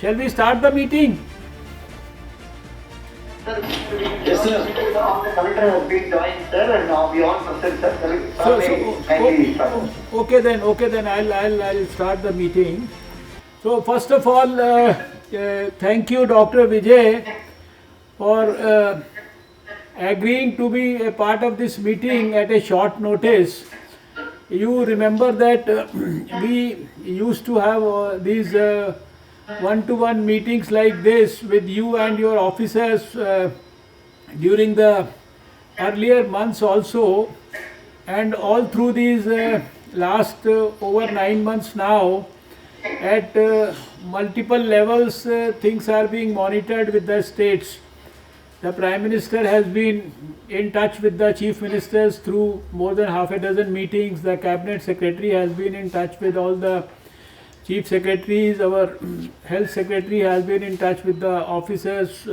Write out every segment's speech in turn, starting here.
Shall we start the meeting? Sir, yes, sir. The collector has been joined, sir, and now we all present, sir. Okay then. I'll start the meeting. So first of all, thank you, Dr. Vijay, for agreeing to be a part of this meeting at a short notice. You remember that we used to have these one-to-one meetings like this with you and your officers during the earlier months also, and all through these last over 9 months now. At multiple levels, things are being monitored with the states. The Prime Minister has been in touch with the Chief Ministers through more than half a dozen meetings. The Cabinet Secretary has been in touch with all the Chief Secretaries. Our Health Secretary has been in touch with the officers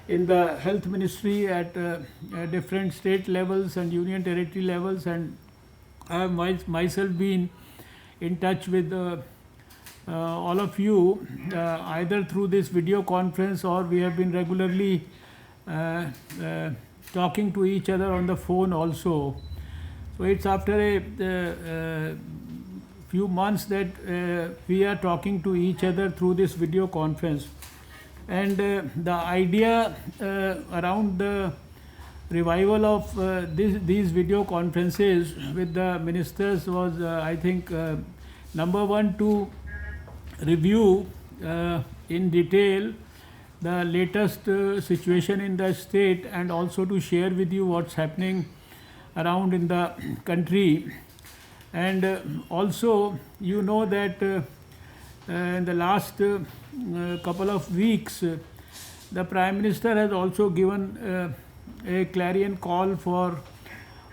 in the Health Ministry at different state levels and Union Territory levels, and I have myself been in touch with all of you either through this video conference, or we have been regularly talking to each other on the phone also. So it's after a few months that we are talking to each other through this video conference, and the idea around the revival of these video conferences with the ministers was I think number one, to review in detail the latest situation in the state, and also to share with you what's happening around in the country. And also, you know that in the last couple of weeks, the Prime Minister has also given a clarion call for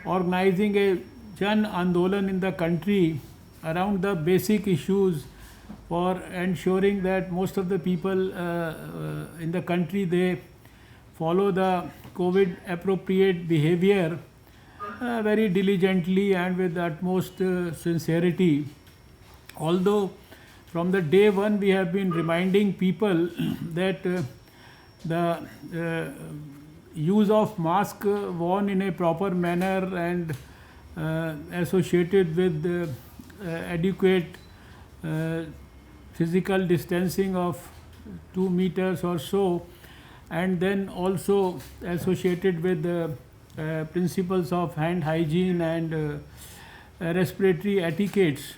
organizing a Jan Andolan in the country around the basic issues for ensuring that most of the people in the country, they follow the COVID appropriate behavior very diligently and with utmost sincerity. Although from the day one we have been reminding people that the use of mask worn in a proper manner and associated with adequate physical distancing of 2 meters or so, and then also associated with the principles of hand hygiene and respiratory etiquettes,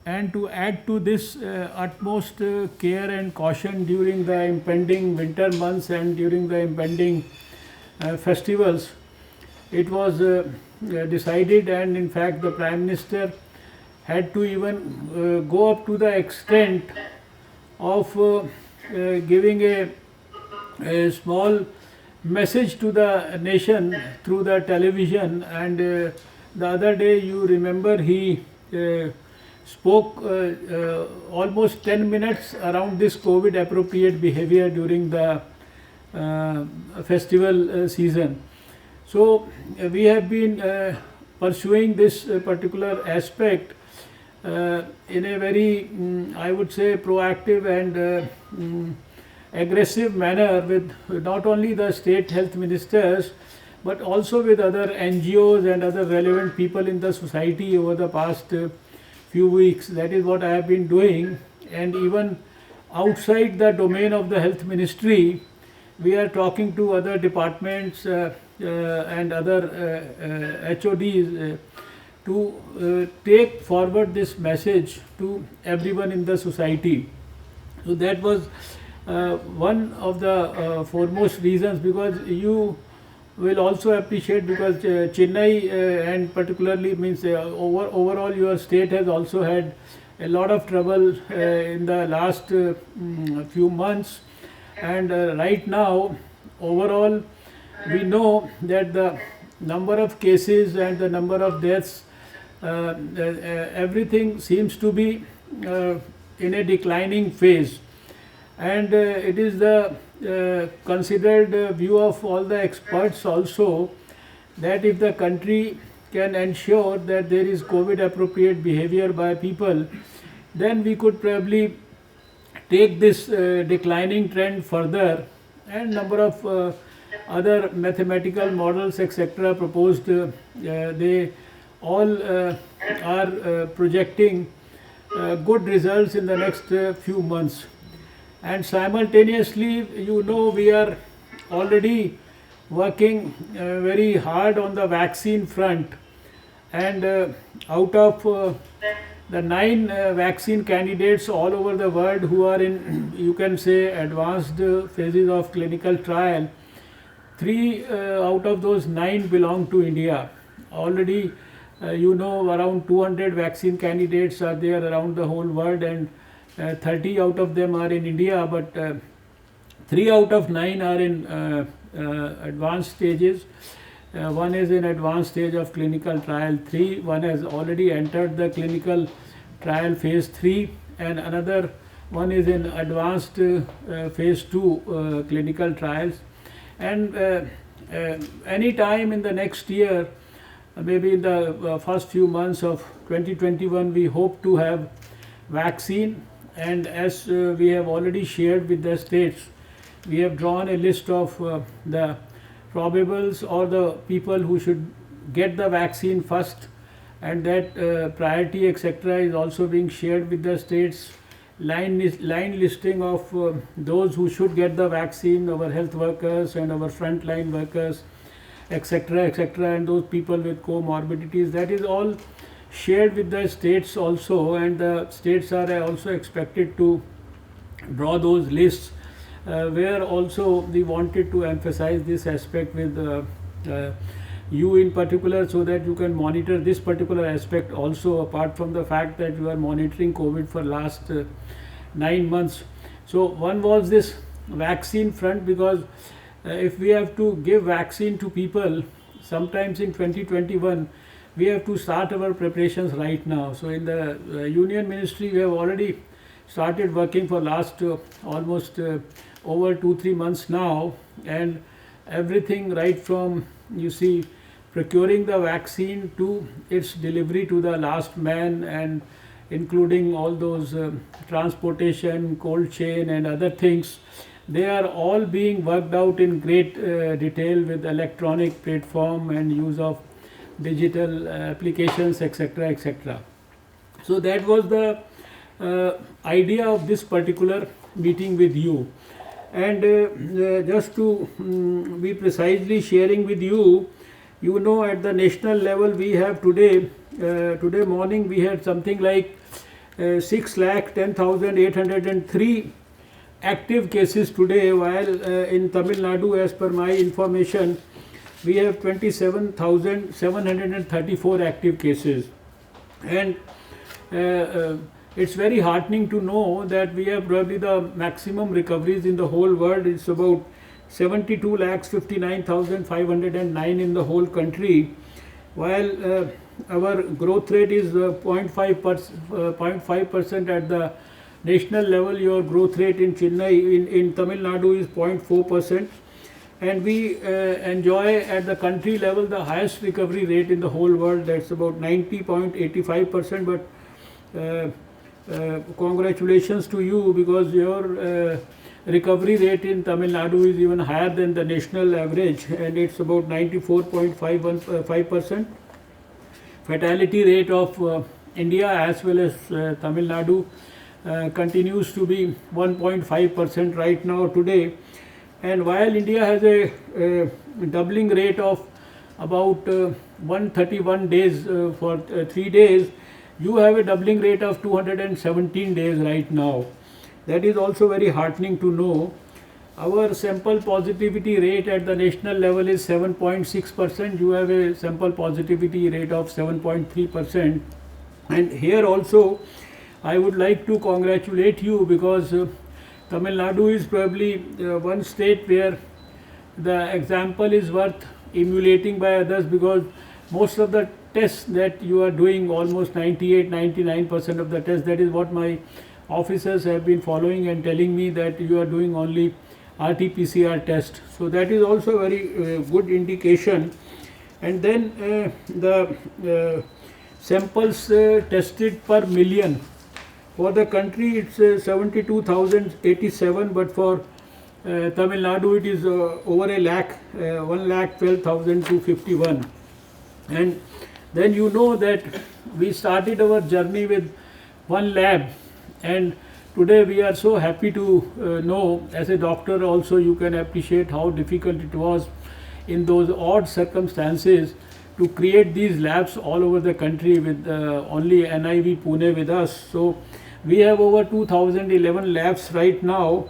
and to add to this utmost care and caution during the impending winter months and during the impending festivals. It was decided, and in fact the Prime Minister had to even go up to the extent of giving a small message to the nation through the television. And the other day, you remember, he spoke almost 10 minutes around this COVID appropriate behavior during the festival season. So we have been pursuing this particular aspect in a very, I would say, proactive and aggressive manner with not only the state health ministers, but also with other NGOs and other relevant people in the society over the past few weeks. That is what I have been doing. And even outside the domain of the health ministry, we are talking to other departments and other HODs to take forward this message to everyone in the society. So that was one of the foremost reasons, because you will also appreciate, because Chennai and particularly means overall your state has also had a lot of trouble in the last few months, and right now overall we know that the number of cases and the number of deaths, everything seems to be in a declining phase. And it is the considered view of all the experts also that if the country can ensure that there is COVID appropriate behavior by people, then we could probably take this declining trend further, and number of other mathematical models etc. proposed, they all are projecting good results in the next few months. And simultaneously, we are already working very hard on the vaccine front, and out of the 9 vaccine candidates all over the world who are in, you can say, advanced phases of clinical trial, 3 out of those 9 belong to India. Already, around 200 vaccine candidates are there around the whole world, and 30 out of them are in India, but 3 out of 9 are in advanced stages. One is in advanced stage of clinical trial 3, one has already entered the clinical trial phase 3, and another one is in advanced phase 2 clinical trials. And any time in the next year, maybe in the first few months of 2021, we hope to have vaccine. And as we have already shared with the states, we have drawn a list of the probables or the people who should get the vaccine first, and that priority etc. is also being shared with the states. Line listing of those who should get the vaccine, our health workers and our frontline workers etc., and those people with comorbidities, that is all shared with the states also, and the states are also expected to draw those lists, where also we wanted to emphasize this aspect with you in particular, so that you can monitor this particular aspect also, apart from the fact that you are monitoring COVID for last 9 months. So one was this vaccine front, because if we have to give vaccine to people sometimes in 2021, we have to start our preparations right now. So in the Union Ministry, we have already started working for last almost over 2-3 months now, and everything right from, you see, procuring the vaccine to its delivery to the last man, and including all those transportation, cold chain and other things, they are all being worked out in great detail with electronic platform and use of digital applications etc. So that was the idea of this particular meeting with you. And just to be precisely sharing with you, at the national level we have today morning we had something like 6,10,803 active cases today, while in Tamil Nadu, as per my information, we have 27,734 active cases. And it's very heartening to know that we have probably the maximum recoveries in the whole world. It's about 72,59,509 in the whole country, while our growth rate is 0.5% at the national level. Your growth rate in Chennai, in Tamil Nadu, is 0.4%, and we enjoy at the country level the highest recovery rate in the whole world. That's about 90.85%. But congratulations to you, because your recovery rate in Tamil Nadu is even higher than the national average, and it's about 94.5%. Fatality rate of India as well as Tamil Nadu continues to be 1.5% right now today. And while India has a doubling rate of about 131 days for 3 days, you have a doubling rate of 217 days right now. That is also very heartening to know. Our sample positivity rate at the national level is 7.6%. You have a sample positivity rate of 7.3%. And here also, I would like to congratulate you, because Tamil Nadu is probably one state where the example is worth emulating by others, because most of the tests that you are doing, almost 98-99% of the tests, that is what my officers have been following and telling me, that you are doing only RT-PCR test. So that is also a very good indication. And then the samples tested per million For the country, it's 72,087, but for Tamil Nadu, it is over a lakh, 1,12,251. And then you know that we started our journey with one lab, and today we are so happy to know, as a doctor also you can appreciate how difficult it was in those odd circumstances to create these labs all over the country with only NIV Pune with us. So we have over 2011 labs right now,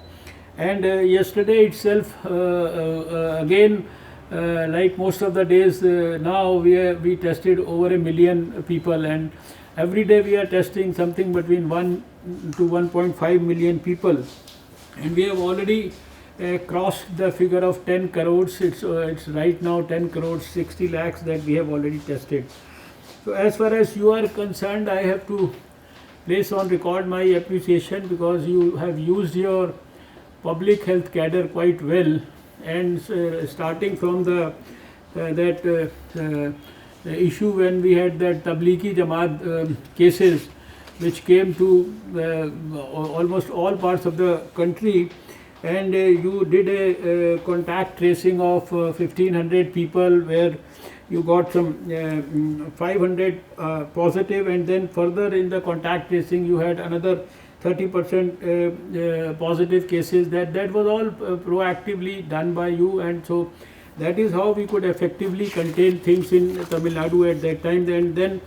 and yesterday itself again, like most of the days now, we tested over 1 million people, and every day we are testing something between 1 to 1.5 million people, and we have already crossed the figure of 10 crores. It's right now 10 crores 60 lakhs that we have already tested. So as far as you are concerned, I have to place on record my appreciation, because you have used your public health cadre quite well, and starting from the issue when we had that Tablighi Jamaat cases, which came to almost all parts of the country, and you did a contact tracing of 1,500 people, where you got some 500 positive, and then further in the contact tracing you had another 30% positive cases. That was all proactively done by you, and so that is how we could effectively contain things in Tamil Nadu at that time. And then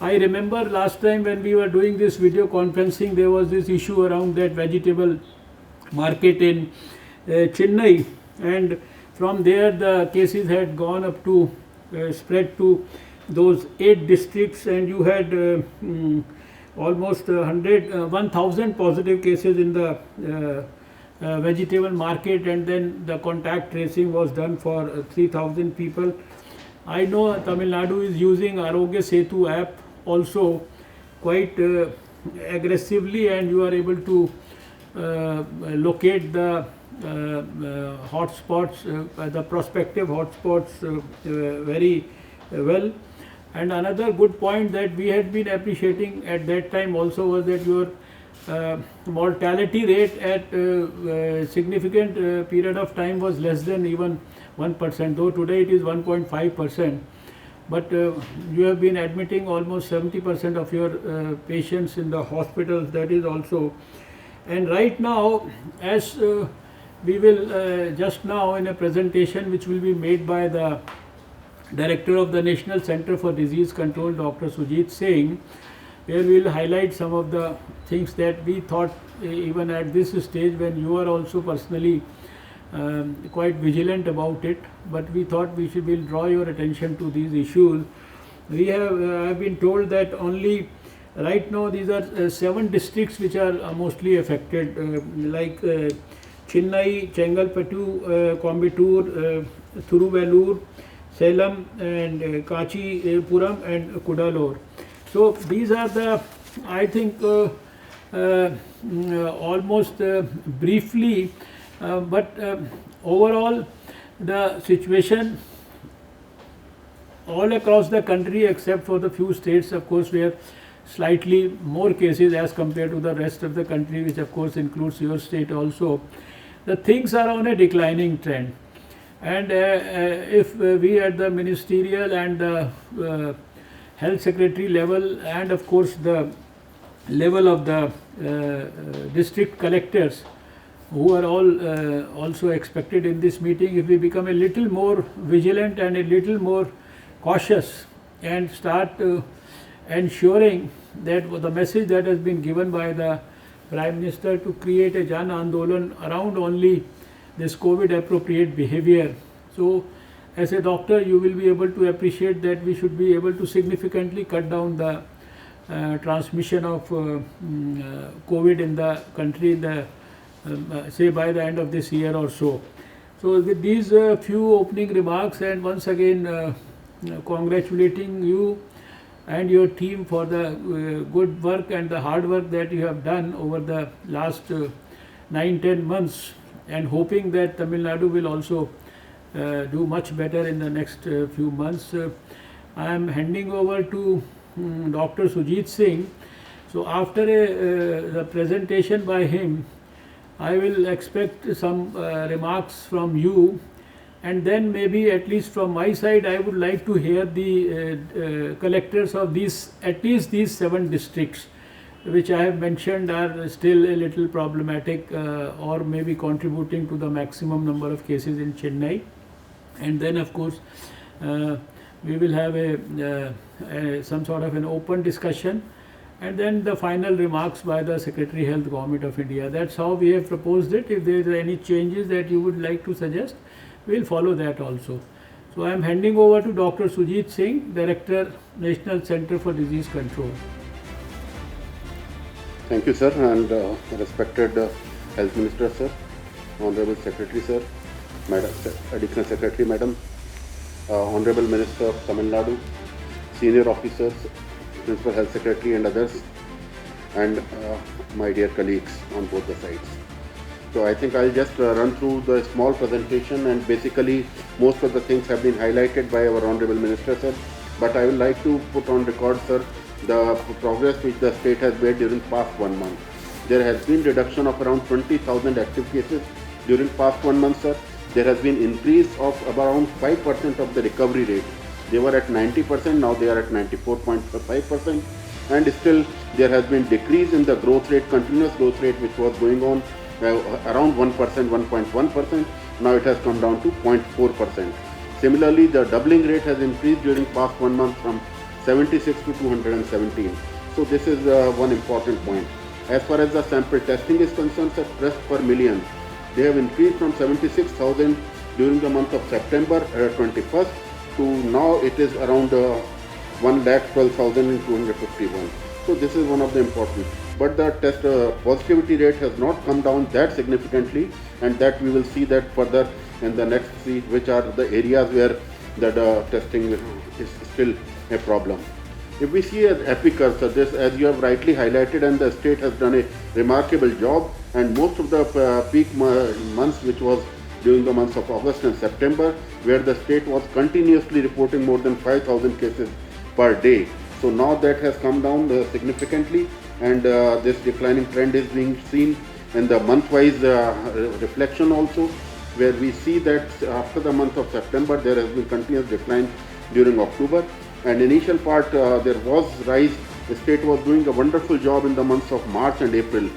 I remember last time when we were doing this video conferencing, there was this issue around that vegetable market in Chennai, and from there the cases had gone up to spread to those 8 districts, and you had almost 1,000 positive cases in the vegetable market, and then the contact tracing was done for 3,000 people. I know Tamil Nadu is using Arogya Setu app also quite aggressively, and you are able to locate the hotspots, the prospective hotspots very well. And another good point that we had been appreciating at that time also was that your mortality rate at significant period of time was less than even 1%, though today it is 1.5%. But you have been admitting almost 70% of your patients in the hospitals, that is also. And right now, as we will just now in a presentation which will be made by the Director of the National Center for Disease Control, Dr. Sujit Singh, where we will highlight some of the things that we thought even at this stage, when you are also personally quite vigilant about it, but we thought we will draw your attention to these issues. We have I've been told that only right now these are 7 districts which are mostly affected, like Chennai, Chengalpattu, Coimbatore, Thiruvallur, Salem, and Kanchipuram, and Kudalur. So these are the, I think, almost briefly, but overall the situation all across the country, except for the few states, of course, where slightly more cases as compared to the rest of the country, which of course includes your state also, the things are on a declining trend. And if we at the ministerial and the health secretary level, and of course the level of the district collectors, who are all also expected in this meeting, if we become a little more vigilant and a little more cautious, and start ensuring that the message that has been given by the Prime Minister to create a Jan Andolan around only this COVID appropriate behavior. So as a doctor, you will be able to appreciate that we should be able to significantly cut down the transmission of COVID in the country, say by the end of this year or so. So with these few opening remarks, and once again congratulating you and your team for the good work and the hard work that you have done over the last 9-10 months, and hoping that Tamil Nadu will also do much better in the next few months. I am handing over to Dr. Sujit Singh. So after the presentation by him, I will expect some remarks from you, and then maybe at least from my side I would like to hear the collectors of these, at least these 7 districts which I have mentioned are still a little problematic or maybe contributing to the maximum number of cases in Chennai. And then of course we will have some sort of an open discussion, and then the final remarks by the Secretary Health, Government of India. That's how we have proposed it. If there are any changes that you would like to suggest, we will follow that also. So I am handing over to Dr. Sujit Singh, Director, National Center for Disease Control. Thank you, sir, and respected Health Minister, sir, Honorable Secretary, sir, Madam Additional Secretary, Madam, Honorable Minister of Tamil Nadu, senior officers, Principal Health Secretary and others, and my dear colleagues on both the sides. So I think I'll just run through the small presentation, and basically most of the things have been highlighted by our Honorable Minister, sir, but I would like to put on record, sir, the progress which the state has made during past 1 month. There has been reduction of around 20,000 active cases during past 1 month, sir. There has been increase of around 5% of the recovery rate. They were at 90%, now they are at 94.5%, and still there has been decrease in the growth rate, continuous growth rate, which was going on around 1%, 1.1%. Now it has come down to 0.4%. Similarly, the doubling rate has increased during past 1 month from 76 to 217. So this is one important point. As far as the sample testing is concerned, sir, tests per million, they have increased from 76,000 during the month of September 21st to now it is around 1,12,251. So this is one of the important. But the test positivity rate has not come down that significantly, and that we will see that further in the next see which are the areas where the testing is still a problem. If we see an epic curve, this, as you have rightly highlighted, and the state has done a remarkable job, and most of the peak months, which was during the months of August and September, where the state was continuously reporting more than 5,000 cases per day. So now that has come down significantly, and this declining trend is being seen in the month-wise reflection also, where we see that after the month of September there has been continuous decline during October, and initial part there was rise. The state was doing a wonderful job in the months of March and April,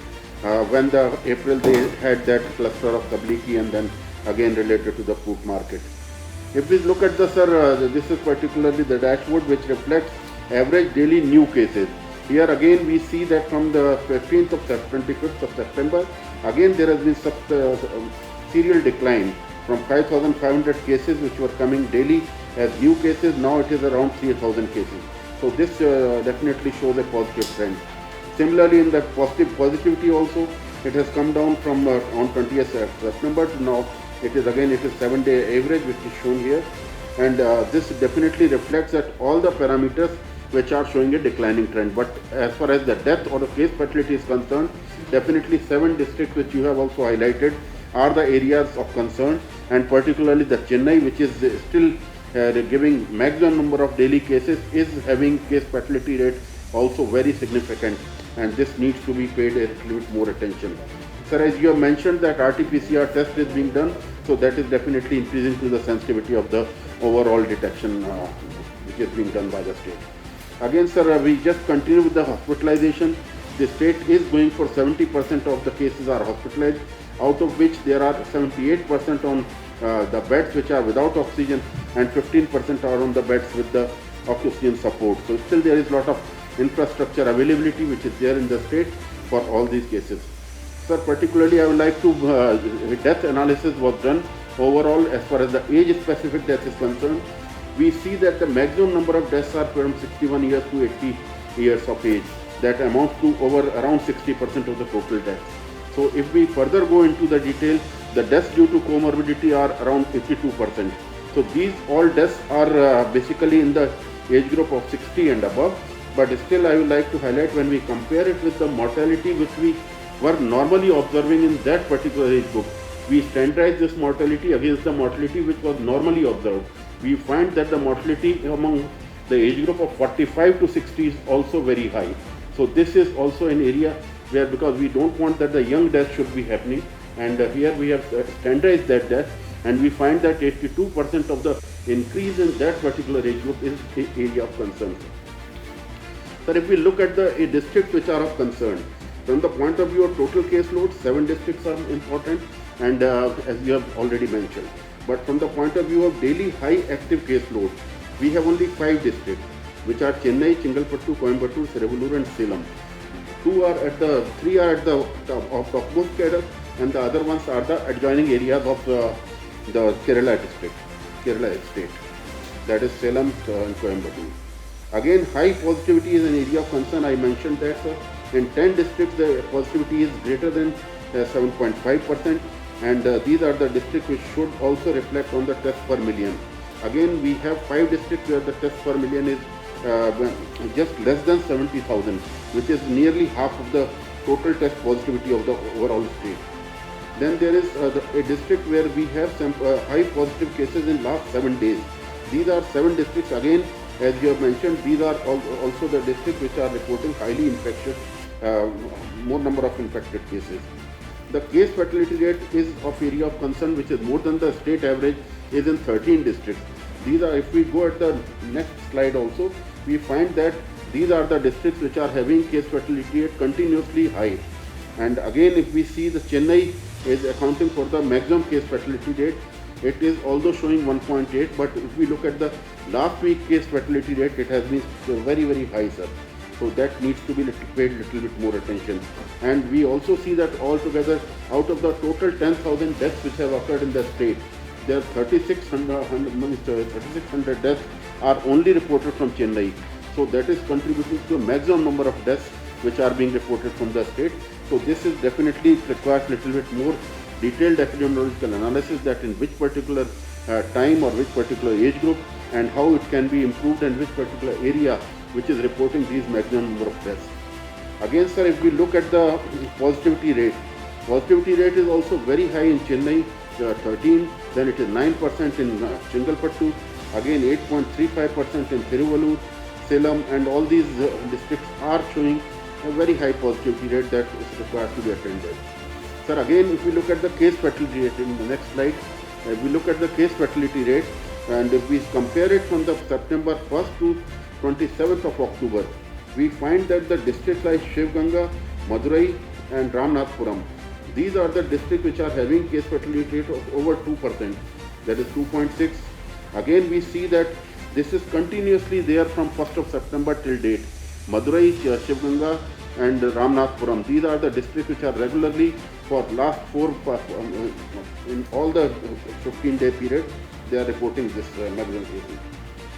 when the April they had that cluster of Tablighi, and then again related to the food market. If we look at the, sir, this is particularly the dashboard which reflects average daily new cases. Here again we see that from the 15th of 25th of September, again there has been serial decline from 5,500 cases which were coming daily as new cases. Now it is around 3,000 cases. So this definitely shows a positive trend. Similarly, in the positivity also, it has come down from on 20th September to now it is 7-day average which is shown here, and this definitely reflects that all the parameters which are showing a declining trend. But as far as the death or the case fatality is concerned, definitely 7 districts which you have also highlighted are the areas of concern, and particularly the Chennai, which is still giving maximum number of daily cases, is having case fatality rate also very significant, and this needs to be paid a little bit more attention. Sir, as you have mentioned that RT-PCR test is being done, so that is definitely increasing to the sensitivity of the overall detection which is being done by the state. Again, sir, we just continue with the hospitalization. The state is going for 70% of the cases are hospitalized, out of which there are 78% on the beds which are without oxygen, and 15% are on the beds with the oxygen support. So still there is a lot of infrastructure availability which is there in the state for all these cases. Sir, particularly I would like to, death analysis was done overall as far as the age specific death is concerned. We see that the maximum number of deaths are from 61 years to 80 years of age. That amounts to over around 60% of the total deaths. So if we further go into the detail, the deaths due to comorbidity are around 52%. So these all deaths are basically in the age group of 60 and above. But still I would like to highlight, when we compare it with the mortality which we were normally observing in that particular age group, we standardize this mortality against the mortality which was normally observed. We find that the mortality among the age group of 45 to 60 is also very high. So this is also an area where, because we don't want that the young death should be happening, and here we have standardized that death, and we find that 82% of the increase in that particular age group is the area of concern. So if we look at the districts which are of concern, from the point of view of total caseload, 7 districts are important, and as you have already mentioned. But from the point of view of daily high active caseload, we have only 5 districts, which are Chennai, Chengalpattu, Coimbatore, Siruvallur and Salem. 3 are at the topmost cadre, and the other ones are the adjoining areas of the Kerala state, that is Salem and Coimbatore. Again, high positivity is an area of concern. I mentioned that, sir. In 10 districts, the positivity is greater than 7.5%, and these are the districts which should also reflect on the tests per million. Again, we have 5 districts where the test per million is just less than 70,000, which is nearly half of the total test positivity of the overall state. Then there is a district where we have some high positive cases in last 7 days. These are 7 districts. Again, as you have mentioned, these are also the districts which are reporting highly infectious, more number of infected cases. The case fatality rate is of area of concern, which is more than the state average, is in 13 districts. These are, if we go at the next slide also, we find that these are the districts which are having case fatality rate continuously high. And again, if we see the Chennai is accounting for the maximum case fatality rate, it is also showing 1.8, but if we look at the last week case fatality rate, it has been very, very high, sir. So that needs to be paid little bit more attention. And we also see that altogether, out of the total 10,000 deaths which have occurred in the state, there are 3,600 deaths are only reported from Chennai. So that is contributing to a maximum number of deaths which are being reported from the state. So this is definitely requires little bit more detailed epidemiological analysis, that in which particular time or which particular age group, and how it can be improved, and which particular area which is reporting these maximum number of deaths. Again, sir, if we look at the positivity rate is also very high in Chennai, 13, then it is 9% in Chengalpattu, again 8.35% in Thiruvallur, Salem, and all these districts are showing a very high positivity rate that is required to be attended. Sir, again, if we look at the case fatality rate in the next slide, if we look at the case fatality rate, and if we compare it from the September 1st to 27th of October, we find that the districts like Shiv Ganga, Madurai and Ramnathpuram, these are the districts which are having case fatality rate of over 2%, that is 2.6. Again, we see that this is continuously there from 1st of September till date. Madurai, Shiv Ganga and Ramnathpuram, these are the districts which are regularly for last 4, in all the 15-day period, they are reporting this maximum cases.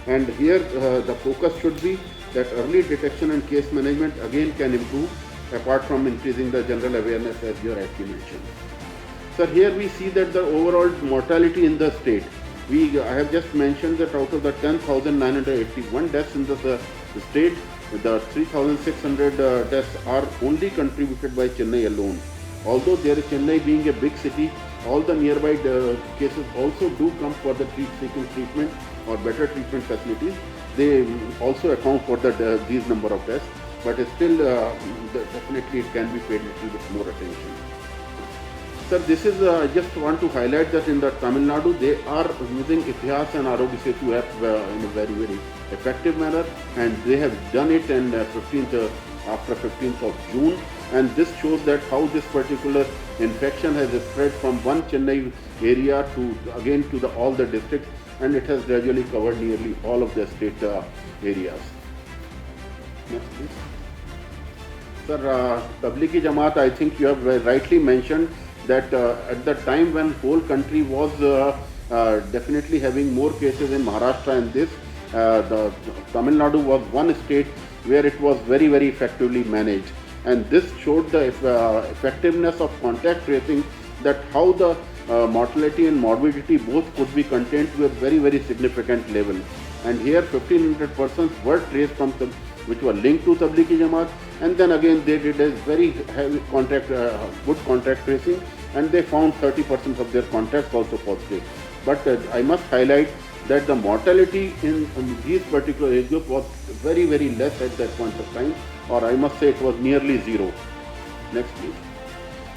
And here the focus should be that early detection and case management again can improve, apart from increasing the general awareness, as you rightly mentioned. Sir, here we see that the overall mortality in the state, I have just mentioned that out of the 10,981 deaths in the state, the 3,600 deaths are only contributed by Chennai alone. Although there is Chennai being a big city, all the nearby cases also do come for the seeking treatment or better treatment facilities. They also account for these number of deaths, but still definitely it can be paid a little bit more attention. Sir, this is, I just want to highlight that in the Tamil Nadu, they are using Itihas and Arogya Setu app in a very, very effective manner, and they have done it in after 15th of June, and this shows that how this particular infection has spread from one Chennai area to again to all the districts, and it has gradually covered nearly all of the state areas. Next, please. Sir, Tablighi Jamaat, I think you have rightly mentioned that at the time when whole country was definitely having more cases in Maharashtra and this, the Tamil Nadu was one state where it was very, very effectively managed. And this showed the effectiveness of contact tracing, that how the mortality and morbidity both could be contained to a very, very significant level. And here 1,500 persons were traced from which were linked to Tablighi Jamaat, and then again they did a very heavy good contact tracing, and they found 30% of their contacts also positive. But I must highlight that the mortality in these particular age group was very, very less at that point of time, or I must say it was nearly zero. Next please.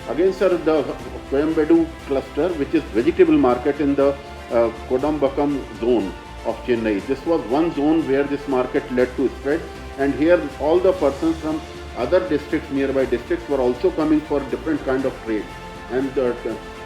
Again sir, the Coimbatore cluster, which is vegetable market in the Kodambakam zone of Chennai. This was one zone where this market led to spread, and here all the persons from other districts, nearby districts, were also coming for different kind of trade. And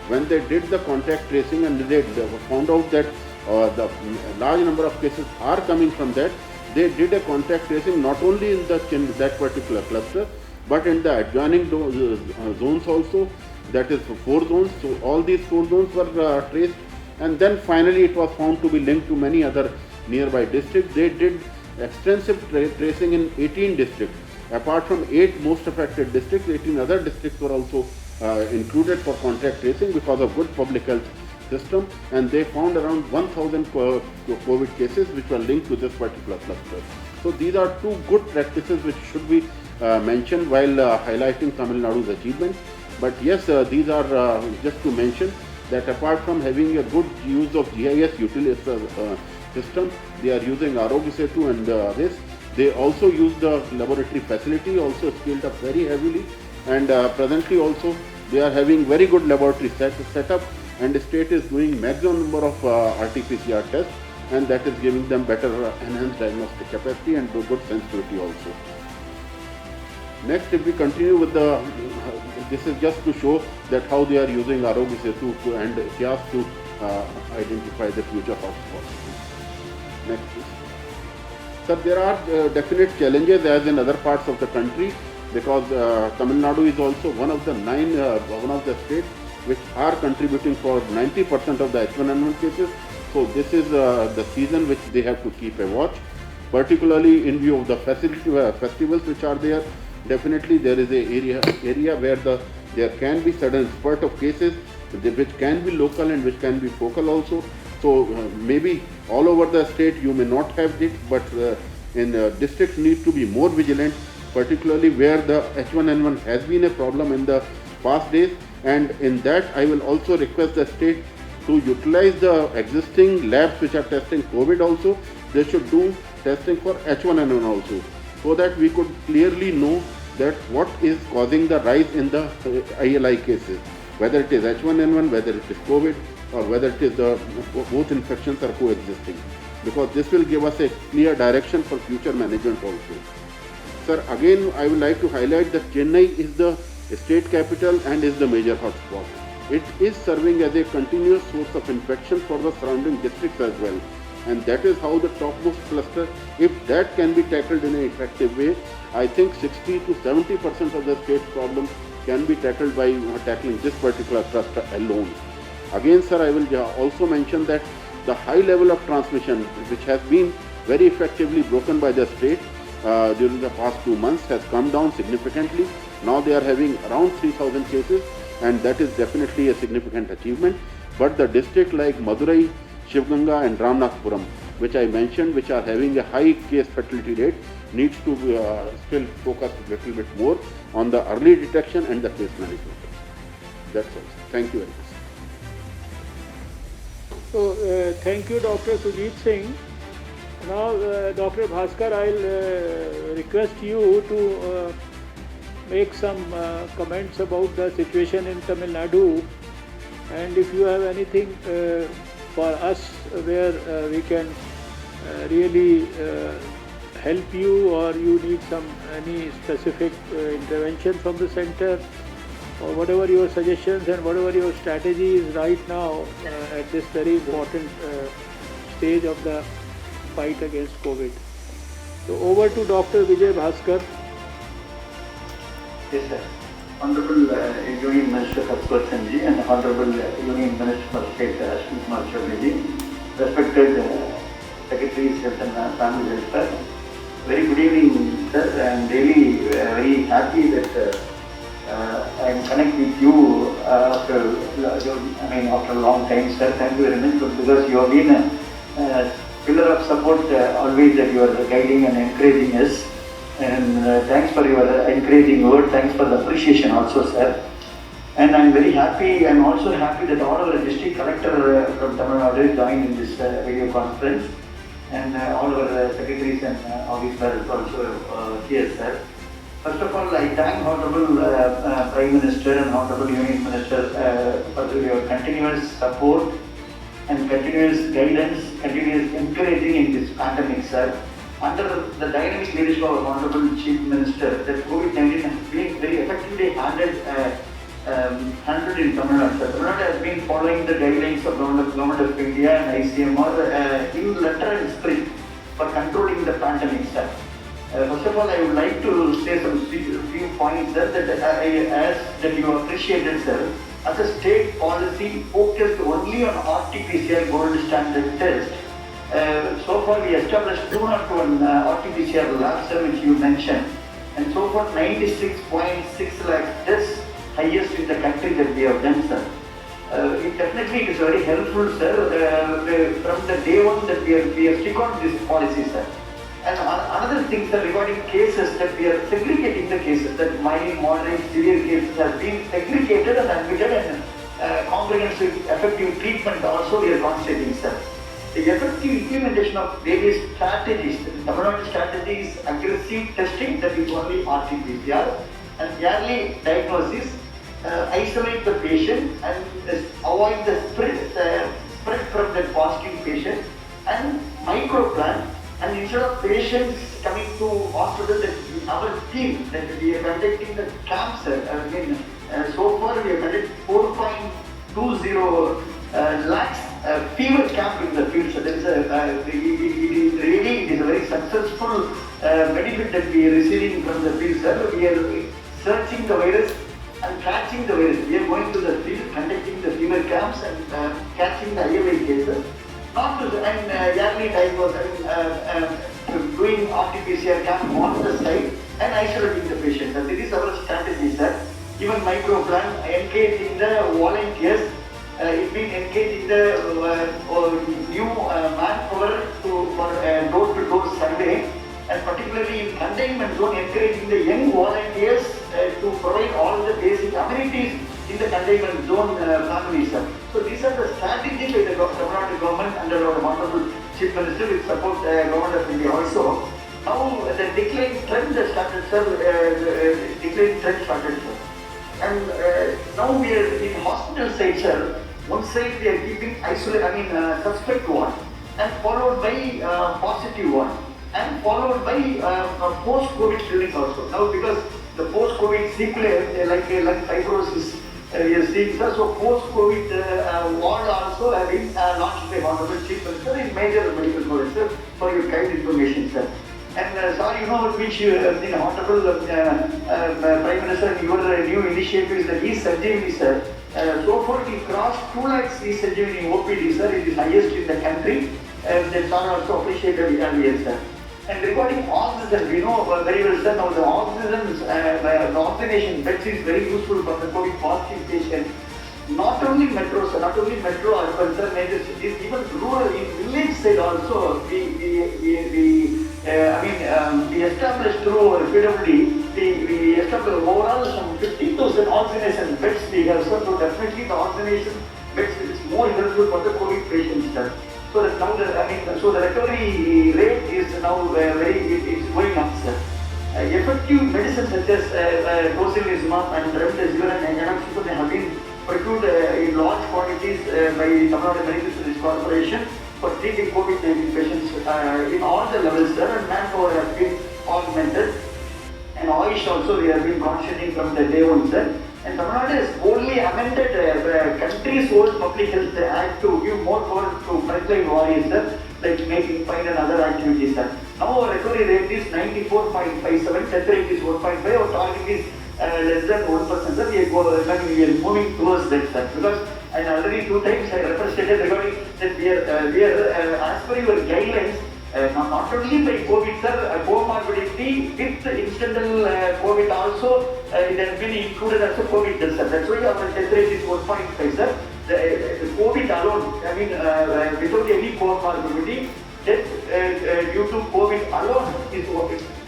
when they did the contact tracing and they found out that the large number of cases are coming from that, they did a contact tracing not only in that particular cluster, but in the adjoining zones also, that is 4 zones. So all these 4 zones were traced, and then finally it was found to be linked to many other nearby districts. They did extensive tracing in 18 districts. Apart from 8 most affected districts, 18 other districts were also included for contact tracing because of good public health system, and they found around 1000 COVID cases which were linked to this particular cluster. So these are 2 good practices which should be mentioned while highlighting Tamil Nadu's achievement. But yes, these are just to mention that apart from having a good use of GIS utility system, they are using Arogya Setu and this. They also use the laboratory facility, also scaled up very heavily, and presently also they are having very good laboratory setup, and the state is doing maximum number of RT-PCR tests, and that is giving them better enhanced diagnostic capacity and good sensitivity also. Next, if we continue with the, this is just to show that how they are using Arogya Setu and ITIAS to identify the future hotspots. Next please. Sir, there are definite challenges as in other parts of the country, because Tamil Nadu is also one of the states which are contributing for 90% of the H1N1 cases. So this is the season which they have to keep a watch, particularly in view of the festivals which are there. Definitely there is a area where there can be sudden spurt of cases which can be local and which can be focal also. So maybe all over the state you may not have this, but in districts need to be more vigilant, particularly where the H1N1 has been a problem in the past days. And in that I will also request the state to utilize the existing labs which are testing COVID also. They should do testing for H1N1 also, so that we could clearly know that what is causing the rise in the ILI cases, whether it is H1N1, whether it is COVID, or whether it is both infections are coexisting, because this will give us a clear direction for future management also. Sir, again I would like to highlight that Chennai is the state capital and is the major hotspot. It is serving as a continuous source of infection for the surrounding districts as well. And that is how the topmost cluster, if that can be tackled in an effective way, I think 60 to 70% of the state's problem can be tackled by tackling this particular cluster alone. Again sir, I will also mention that the high level of transmission which has been very effectively broken by the state during the past 2 months has come down significantly. Now they are having around 3000 cases, and that is definitely a significant achievement. But the district like Madurai, Shivganga and Ramnathpuram, which I mentioned, which are having a high case fatality rate, needs to still focus a little bit more on the early detection and the case management. That's all. Thank you very much. So, thank you, Dr. Sujit Singh. Now, Dr. Bhaskar, I'll request you to make some comments about the situation in Tamil Nadu, and if you have anything for us where we can really help you, or you need any specific intervention from the center, or whatever your suggestions and whatever your strategy is right now at this very important stage of the fight against COVID. So over to Dr. Vijay Bhaskar. Yes, sir. Honorable Union Minister Satpal Singh and Honorable Union Minister for State Ashwin Kumar Chaudhary, respected Secretaries Health and Family Welfare. Very good evening, sir. I am really very happy that I am connected with you after a long time, sir. Thank you very much, because you have been a pillar of support always, that you are guiding and encouraging us. And thanks for your encouraging word. Thanks for the appreciation also, sir. And I am very happy. I am also happy that all our district collector from Tamil Nadu joined in this video conference, and all our secretaries and officers also here, sir. First of all, I thank Honorable Prime Minister and Honorable Union Minister for your continuous support and continuous guidance, continuous encouraging in this pandemic, sir. Under the dynamic leadership of Honorable Chief Minister, that COVID-19 has been very effectively handled in Tamil Nadu. Tamil Nadu has been following the guidelines of Government of India and ICMR in letter and spirit for controlling the pandemic, sir. First of all, I would like to say some few points, sir, that you appreciated, sir. As a state policy focused only on RT-PCR gold standard test, so far we established 201 RT-PCR labs, sir, which you mentioned, and so far 96.6 lakh tests, highest in the country that we have done, sir. It definitely is very helpful, sir, from the day one that we have stick on this policy, sir. And another thing, sir, regarding cases, that we are segregating the cases, that mild, moderate, severe cases have been segregated and admitted, and comprehensive effective treatment also we are concentrating, sir. The effective implementation of various strategies, the Tamil Nadu strategy is aggressive testing, that is only RT-PCR, and early diagnosis, isolate the patient and avoid the spread from the positive patient, and microplan. And instead of patients coming to hospital, that our team, that we are conducting the camps, so far we have conducted 4.20 lakhs fever camp in the field. So there is it is a very successful benefit that we are receiving from the field, sir. We are searching the virus and catching the virus. We are going to the field, conducting the fever camps and catching the ILA cases. Not to early diagnosis, doing RT-PCR camp on the site and isolating the patients. And this is our strategy, sir. Even microplan, engaging the volunteers, it's been engaging the new manpower for door-to-door survey, and particularly in containment zone, encouraging the young volunteers to provide all the basic amenities in the containment zone families, sir. So these are the strategies by the Tamil Nadu government under our Honorable Chief Minister with support Government of India also. Now the decline trend started, sir. Decline trend started, sir. And now we are in hospital side, sir. One side we are keeping suspect one, and followed by positive one, and followed by post-COVID clinic also. Now because the post-COVID sequelae like lung fibrosis, we are seeing, sir. So post-COVID ward also have been launched by Honorable Chief Minister in major medical college, sir, for your kind information, sir. And sorry, which Honorable Prime Minister, your new initiative is the e-Sanjeevani, sir. So far we crossed 2 lakhs e-Sanjeevani OPD, sir. It is highest in the country. That are also appreciated earlier, sir. And regarding oxygen, we know very well, sir, now the oxygen, the oxygenation beds is very useful for the COVID positive patient. Not only metro, sir, not only metro urban, sir, major cities, even rural, in village side also, we established through our PWD, we established overall some 50,000 oxygenation beds we have, sir. So definitely the oxygenation beds is more helpful for the COVID patients, sir. So that now the recovery rate is now it's going up, sir. Effective medicines such as tocilizumab and remdesivir and enaloxicillin have been procured in large quantities by Tamil Nadu Medical Services Corporation for treating COVID-19 patients in all the levels, sir, and manpower has been augmented. And Ayush also we have been concentrating from the day one, sir. And Tamil Nadu has boldly amended the country's old Public Health Act to give more power to frontline warriors, sir, like making fine and other activities, sir. Now our recovery rate is 94.57, death rate is 1.5, our target is less than 1%, sir. We are moving towards that, sir. Because and already 2 times I represented regarding that we are as per your guidelines, not only by COVID, sir, comorbidity with incidental COVID also, it has been included as a COVID death, sir. That's why our death rate is 1.5, sir. The COVID alone, without any comorbidity, death due to COVID alone is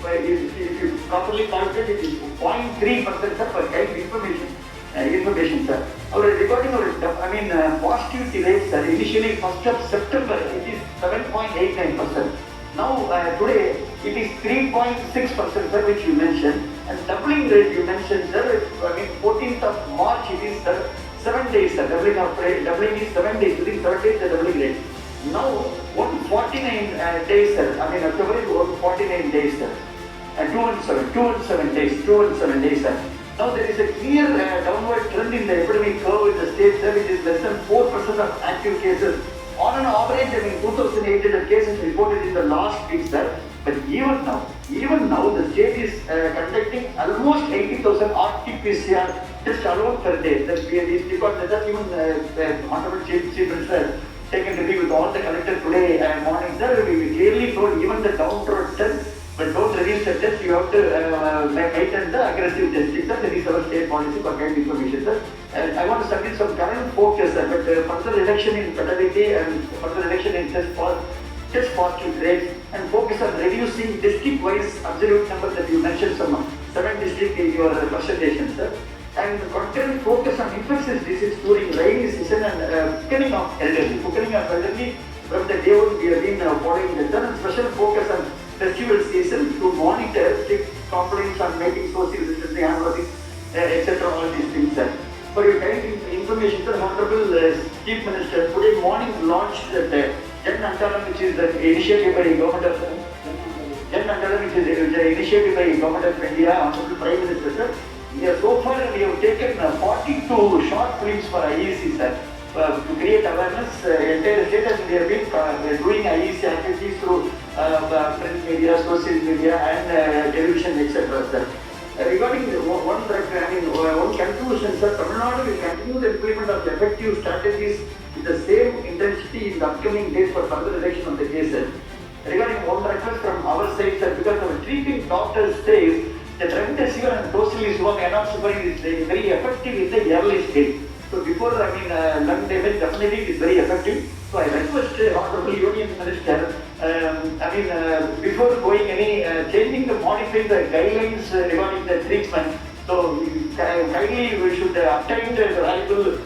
if you properly calculate, it is 0.3%, sir, per kind information, sir. Regarding our positivity rate, sir, initially 1st of September, it is 7.89%. Now today it is 3.6%, sir, which you mentioned, And doubling rate you mentioned, sir, I mean 14th of March it is, sir, 7 days, sir. Doubling is 7 days. Within 7 days the doubling rate. Now 149 days, sir. I mean October is 149 days, sir. 217 days, sir. Now there is a clear downward trend in the epidemic curve in the state, sir, which is less than 4% of active cases. On an average, I mean 2,800 cases reported in the last week, sir. But even now, the state is conducting almost 80,000 RT-PCR tests alone per day. That's because that's even the Honorable Chief Minister taken to be with all the collectors today morning, sir. We clearly told even the downward trend. But don't reduce the test, you have to maintain the aggressive testing, sir. That is our state policy for kind information, sir. And I want to submit some current focus, sir, but further reduction in fatality and further reduction in test positive rates and focus on reducing district-wise absolute number that you mentioned, some 7 districts in your presentation, sir. And concurrent focus on infectious disease during rainy season and quickening of elderly. From the day on we have been following the sir, and special focus on festival season to monitor strict complaints on making social distancing, handling, etc. All these things, sir. For your kind information, sir, Honorable Chief Minister today morning launched that Jan Andalam, which is the initiative by Government of Jan Andalam, which is the initiative by Government of India, Honorable Prime Minister, sir. So far we have taken 42 short films for IEC, sir. To create awareness, entire state, and we have been doing IEC activities through print media, social media, and television, etc. Sir. Regarding one conclusion, sir, Tamil Nadu will continue the implement of effective strategies with the same intensity in the upcoming days for further reduction of the cases. Regarding one request from our side, sir, because our treating doctors says that remdesivir and tocilizumab enoxaparin is very effective in the early stage. So before, lung damage, definitely it is very effective. So I request Honorable Union Minister, before going changing modifying the guidelines regarding the treatment. So kindly we should obtain the valuable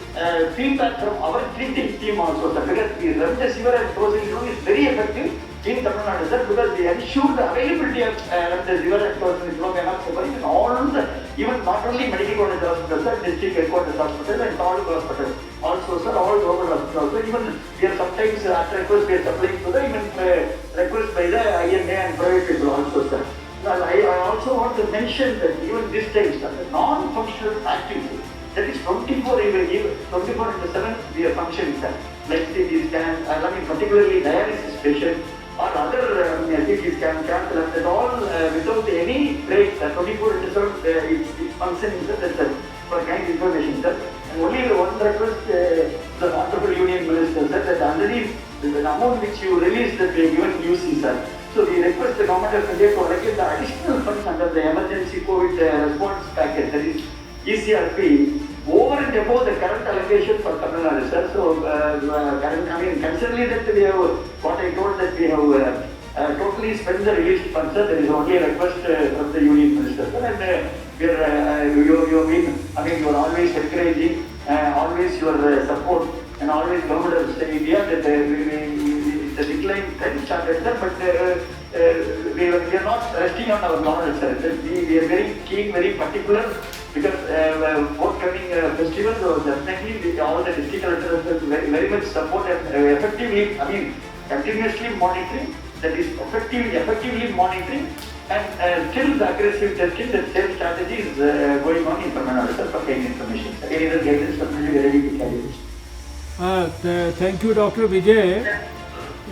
feedback from our treating team also, sir, because the remdesivir and tocilizumab is very effective in Tamil Nadu, sir, because we ensure the availability of remdesivir and tocilizumab enoxaparin in all the, even not only medical college hospitals, sir, district headquarters hospital and all hospitals. Also, sir, all government hospitals. So even we are sometimes after request we are supplying to the even request by the IMA and private people also, sir. Now, I also want to mention that even this time, sir, the non-functional activity, that is 24 into 7 we are functioning, sir. Like CT scan, particularly dialysis patient or other CT scan, cancer, that all without any break, 24 into 7 it's functioning, sir. That's for kind information, sir. And only one request the Honorable Union Minister, sir, that underneath the amount which you released that we have given UC, sir. So we request the Government of India to allocate the additional funds under the emergency COVID response package, that is ECRP, over and above the current allocation for Tamil Nadu, sir. So, considering that we have, what I told that we have totally spent the released funds, sir, there is only a request from the Union Minister, sir, and you are always encouraging, always your support, and always Government of India that the decline trend started, sir, but we are not resting on our laurels, sir. We are very keen, very particular, because forthcoming festivals, so definitely all the district collectors very much support and effectively, continuously monitoring, that is effectively monitoring, and still the aggressive testing, the same strategy is going on in Tamil Nadu, sir, for kind information. Sir. Any other guidance, definitely we are ready to carry this. Thank you, Dr. Vijay.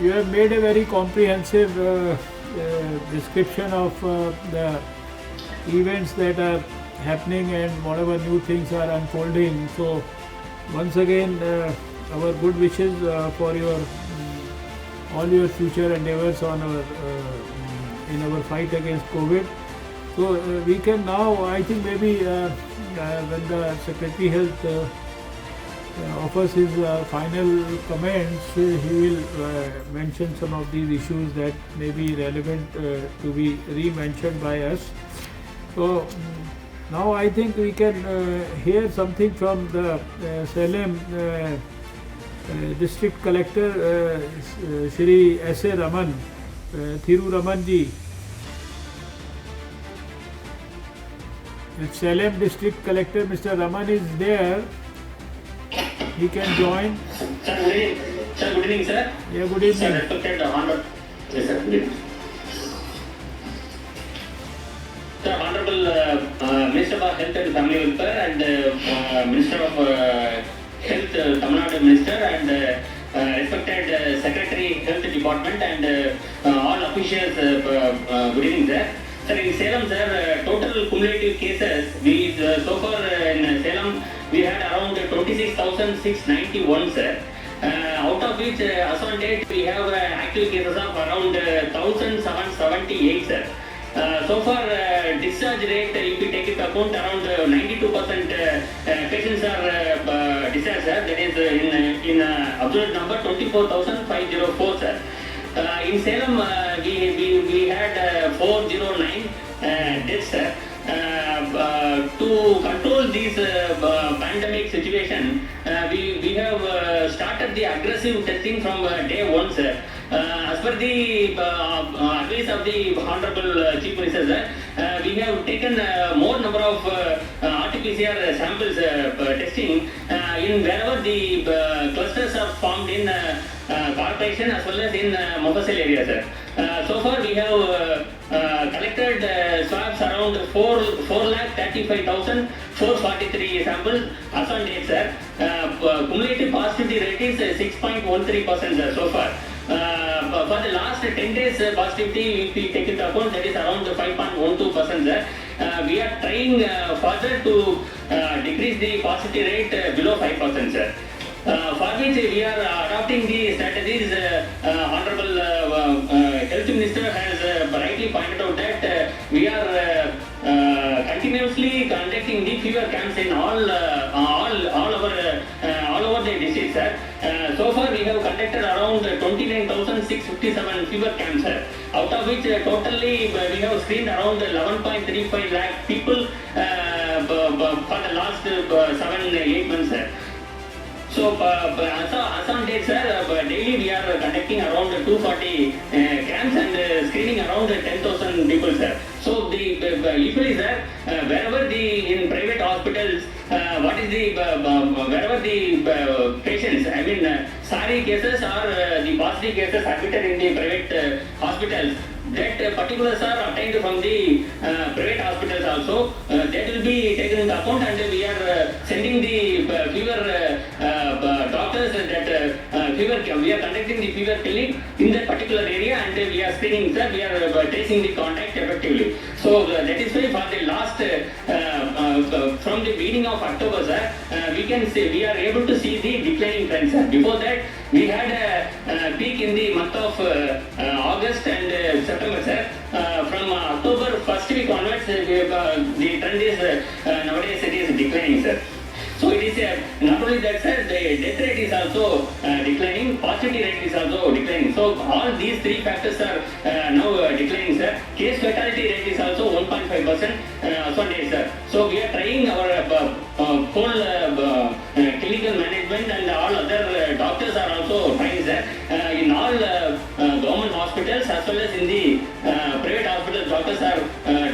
You have made a very comprehensive description of the events that are happening and whatever new things are unfolding. So once again, our good wishes for your all your future endeavors on our in our fight against COVID. So we can now, I think maybe when the Secretary Health offers his final comments, he will mention some of these issues that may be relevant to be re-mentioned by us. So now I think we can hear something from the Salem District Collector, Shri S.A. Raman, Thiru Raman ji. If Salem District Collector Mr. Raman is there, he can join. Sir, good evening. Sir, good evening, sir. Yeah, good Sir, evening. respected Honorable. Yes, sir, good evening. Sir, Honorable Minister of Health and Family Welfare and Minister of Health, Tamil Nadu Minister and respected Secretary Health Department and all officials, good evening, sir. Sir, in Salem, sir, total cumulative cases, we so far in Salem, we had around 26,691, sir. Out of which, as on date, we have active cases of around 1,778, sir. So far, discharge rate, if we take into account, around 92% patients are discharged, sir. That is in absolute number 24,504, sir. In Salem, we had 409 deaths, sir. To control this pandemic situation, we have started the aggressive testing from day one, sir. As per the advice of the Honorable Chief Minister, sir, we have taken more number of RT-PCR samples testing in wherever the clusters are formed in corporation as well as in Mofussil area, sir. So far we have collected swabs around 4,35,443 samples as on date, sir. Cumulative positivity rate is 6.13%, sir, so far. For the last 10 days positivity, if we take into account, that is around 5.12%, sir. We are trying further to decrease the positivity rate below 5%, sir. For which we are adopting the strategies. Honorable Health Minister has rightly pointed out that we are continuously conducting the fever camps in all over the district, sir. So far we have conducted around 29,657 fever camps, sir. Out of which totally we have screened around 11.35 lakh people for the last 7-8 months, sir. So, as on date, sir, daily we are conducting around 240 camps and screening around 10,000 people, sir. So, usually, sir, wherever in private hospitals, wherever the patients, I mean, SARI cases or the positive cases admitted in the private hospitals, that particulars are obtained from the private hospitals also. That will be taken into account, and we are sending the fever doctors that we are conducting the fever clinic in that particular area, and we are screening, sir. We are tracing the contact effectively. So that is why for the last from the beginning of October, sir, we can say we are able to see the declining trend, sir. Before that, we had a peak in the month of August and September, sir. From October first week onwards, the trend is nowadays it is declining, sir. So it is not only that, sir, the death rate is also declining, positivity rate is also declining. So all these three factors are now declining, sir. Case fatality rate is also 1.5% on day, sir. So we are trying our whole clinical management and all other doctors are also trying, sir. In all government hospitals as well as in the private hospitals, doctors are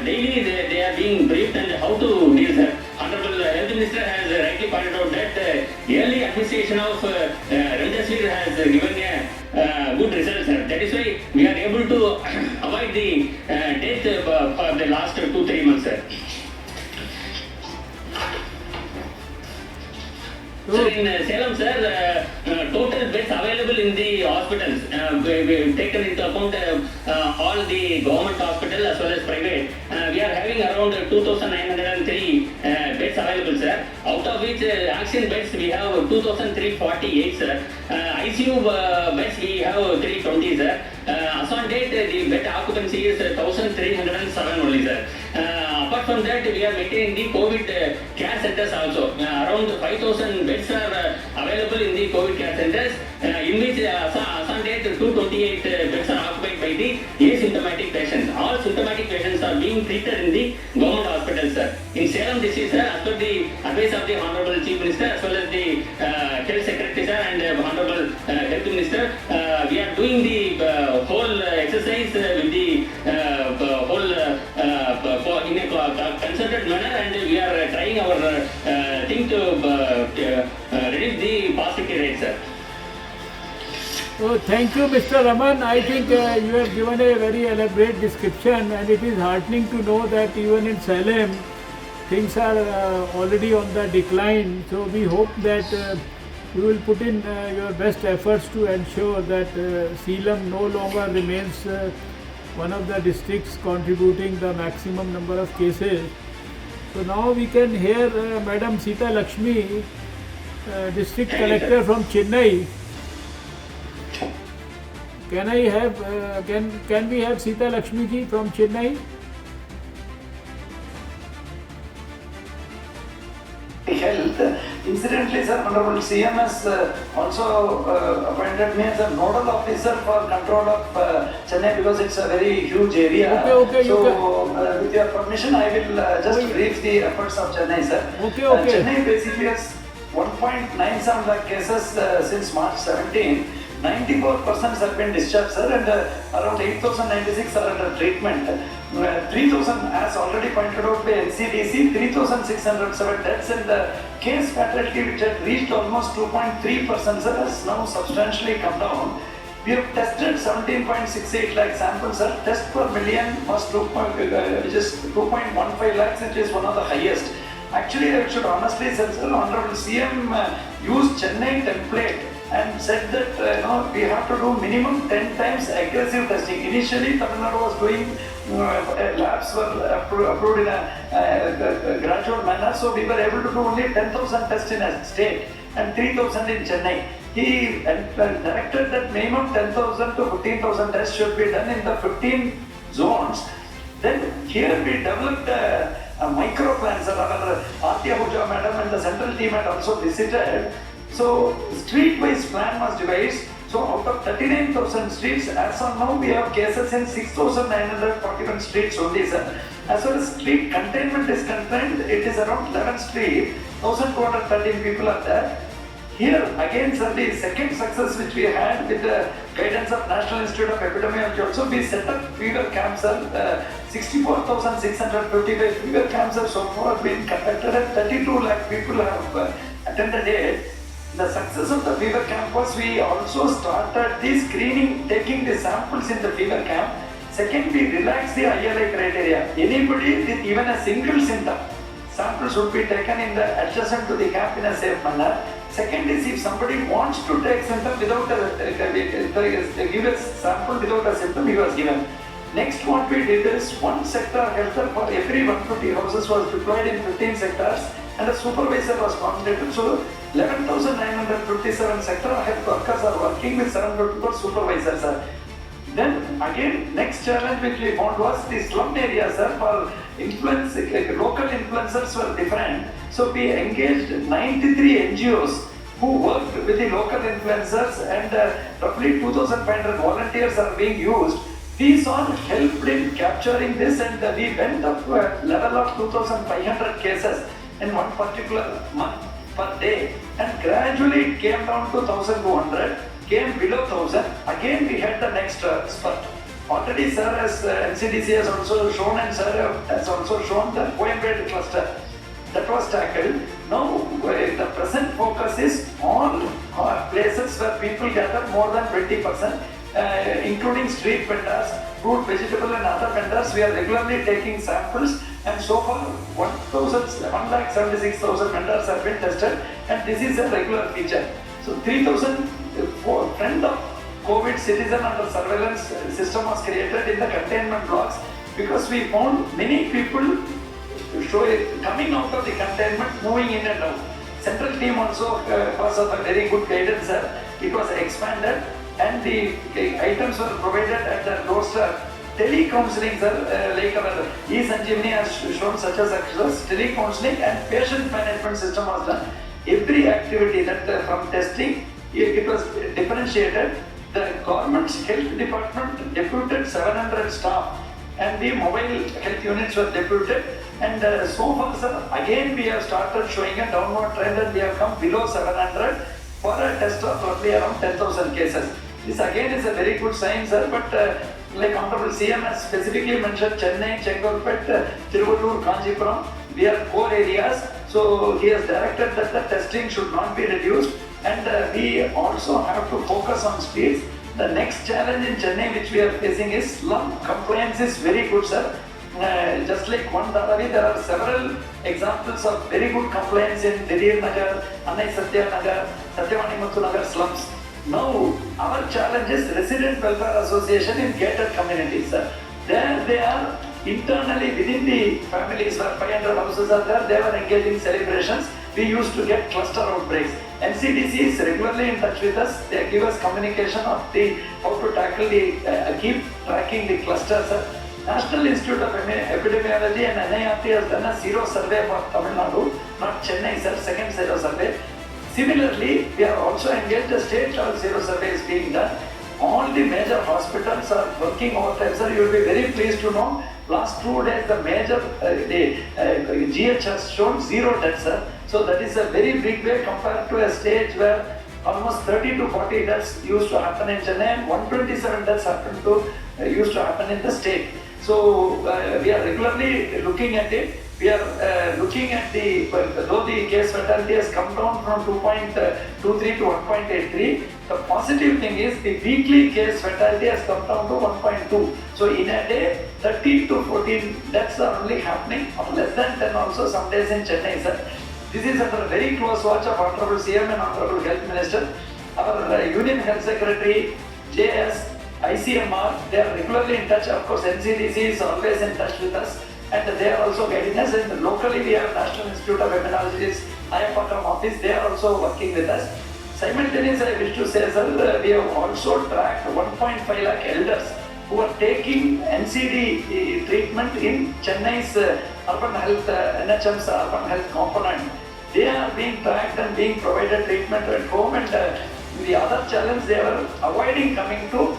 daily they are being briefed and how to deal, sir. Honorable Health Minister has rightly pointed out that early administration of remdesivir has given a good result, sir. That is why we are able to avoid the death for the last 2-3 months, sir. So in Salem, sir, total beds available in the hospitals, we taken into account all the government hospitals as well as private. We are having around 2,903 beds available, sir. Out of which oxygen beds we have 2,348, sir. ICU beds we have 320, sir. As on date, the bed occupancy is 1,307 only, sir. Apart from that, we are maintaining the COVID care centers also. Around 5,000 beds are available in the COVID care centers, in which as on date 228 beds are occupied by the asymptomatic patients. All symptomatic patients are being treated in the government hospitals, sir. In Salem district, sir, as per the advice of the Honorable Chief Minister as well as the Health Secretary, sir, and Honorable Health Minister, we are doing the whole exercise with the whole in a concerted manner, and Oh, thank you, Mr. Raman. I think you have given a very elaborate description, and it is heartening to know that even in Salem, things are already on the decline. So we hope that you will put in your best efforts to ensure that Salem no longer remains one of the districts contributing the maximum number of cases. So now we can hear Madam Sita Lakshmi, District Collector from Chennai. Can I have can we have Sita Lakshmi ji from Chennai? Health. Incidentally, sir, Honorable CM has also appointed me as a nodal officer for control of Chennai because it's a very huge area. Okay, so, with your permission, I will just brief the efforts of Chennai, sir. Okay. Chennai basically has 1.97 lakh cases since March 17. 94% have been discharged, sir, and around 8,096 are under treatment. 3,000, as already pointed out by NCDC, 3,607 deaths, and the case fatality, which had reached almost 2.3%, sir, has now substantially come down. We have tested 17.68 lakh samples, sir. Test per million was which is 2.15 lakhs, which is one of the highest. Actually, I should honestly say, sir, Honorable CM used Chennai template and said that we have to do minimum 10 times aggressive testing. Initially, Tamil Nadu was doing labs were approved in a gradual manner, so we were able to do only 10,000 tests in a state and 3,000 in Chennai. He directed that minimum 10,000 to 15,000 tests should be done in the 15 zones. Then here we developed a micro plan, sir. Our Arti Ahuja madam and the central team had also visited. So street-wise plan was devised. So out of 39,000 streets, as of now we have cases in 6,941 streets only, sir. As far as street containment is concerned, it is around 11 streets, 1,213 people are there. Here again, sir, the second success which we had with the guidance of National Institute of Epidemiology also, we set up fever camps, sir. 64,655 fever camps have so far been conducted and 32 lakh people have attended it. The success of the fever camp was we also started the screening, taking the samples in the fever camp. Second, we relaxed the ILI criteria. Anybody with even a single symptom, samples would be taken in the adjacent to the camp in a safe manner. Second is if somebody wants to take symptom without give a sample without a symptom, he was given. Next, what we did is one sector health for every 150 houses was deployed in 15 sectors and a supervisor was nominated. So 11,957 sector health workers are working with 754 supervisors, sir. Then again, next challenge which we found was the slum areas, sir. For influence, local influencers were different. So we engaged 93 NGOs who worked with the local influencers, and roughly 2,500 volunteers are being used. These all helped in capturing this, and we went up to a level of 2,500 cases in one particular month per day, and gradually it came down to 1,200, came below 1,000. Again we had the next spurt. Already, sir, as NCDC has also shown, and sir has also shown the Coimbatore cluster that was tackled. Now the present focus is on places where people gather more than 20%. Including street vendors, fruit, vegetable and other vendors. We are regularly taking samples, and so far 1,76,000 vendors have been tested, and this is a regular feature. So 3,000 friend of COVID citizen under surveillance system was created in the containment blocks because we found many people coming out of the containment, moving in and out. Central team also was of a very good guidance, sir. It was expanded, and the items were provided at the doorstep. Tele-counseling, sir, like our e-Sanjeevani has shown such a success. Tele-counseling and patient management system was done. Every activity that from testing, it was differentiated. The government's health department deputed 700 staff, and the mobile health units were deputed. And so far, sir, again we have started showing a downward trend, and we have come below 700 for a test of roughly around 10,000 cases. This again is a very good sign, sir, but like Honorable CM has specifically mentioned, Chennai, Chengalpet, Tiruvallur, Kanchipuram, we are core areas, so he has directed that the testing should not be reduced. And we also have to focus on speeds. The next challenge in Chennai which we are facing is slum compliance is very good, sir. Just like one Dharavi, there are several examples of very good compliance in Didir Nagar, Annai Satya Nagar, Satyavani Muthu Nagar slums. Now, our challenge is Resident Welfare Association in gated communities, sir. There they are internally within the families where 500 houses are there, they were engaging celebrations. We used to get cluster outbreaks. NCDC is regularly in touch with us. They give us communication of how to tackle keep tracking the clusters. National Institute of Epidemiology and NIRT has done a zero survey for Tamil Nadu, not Chennai, sir, second zero survey. Similarly, we are also engaged, a state level zero survey is being done. All the major hospitals are working overtime, sir. You will be very pleased to know, last 2 days the major GH has shown 0 deaths, sir. So that is a very big way compared to a stage where almost 30 to 40 deaths used to happen in Chennai and 127 deaths used to happen in the state. So we are regularly looking at it. We are looking at though the case fatality has come down from 2.23 to 1.83, the positive thing is the weekly case fatality has come down to 1.2. So in a day, 13 to 14 deaths are only happening, or less than 10 also some days in Chennai, sir. This is under very close watch of Honorable CM and Honorable Health Minister. Our Union Health Secretary, JS, ICMR, they are regularly in touch. Of course, NCDC is always in touch with us, and they are also guiding us. And locally, we have National Institute of Immunologists, Ayapakam office, they are also working with us. Simultaneously, I wish to say, sir, we have also tracked 1.5 lakh elders who are taking NCD treatment in Chennai's urban health, NHM's urban health component. They are being tracked and being provided treatment at home, and the other challenge, they are avoiding coming to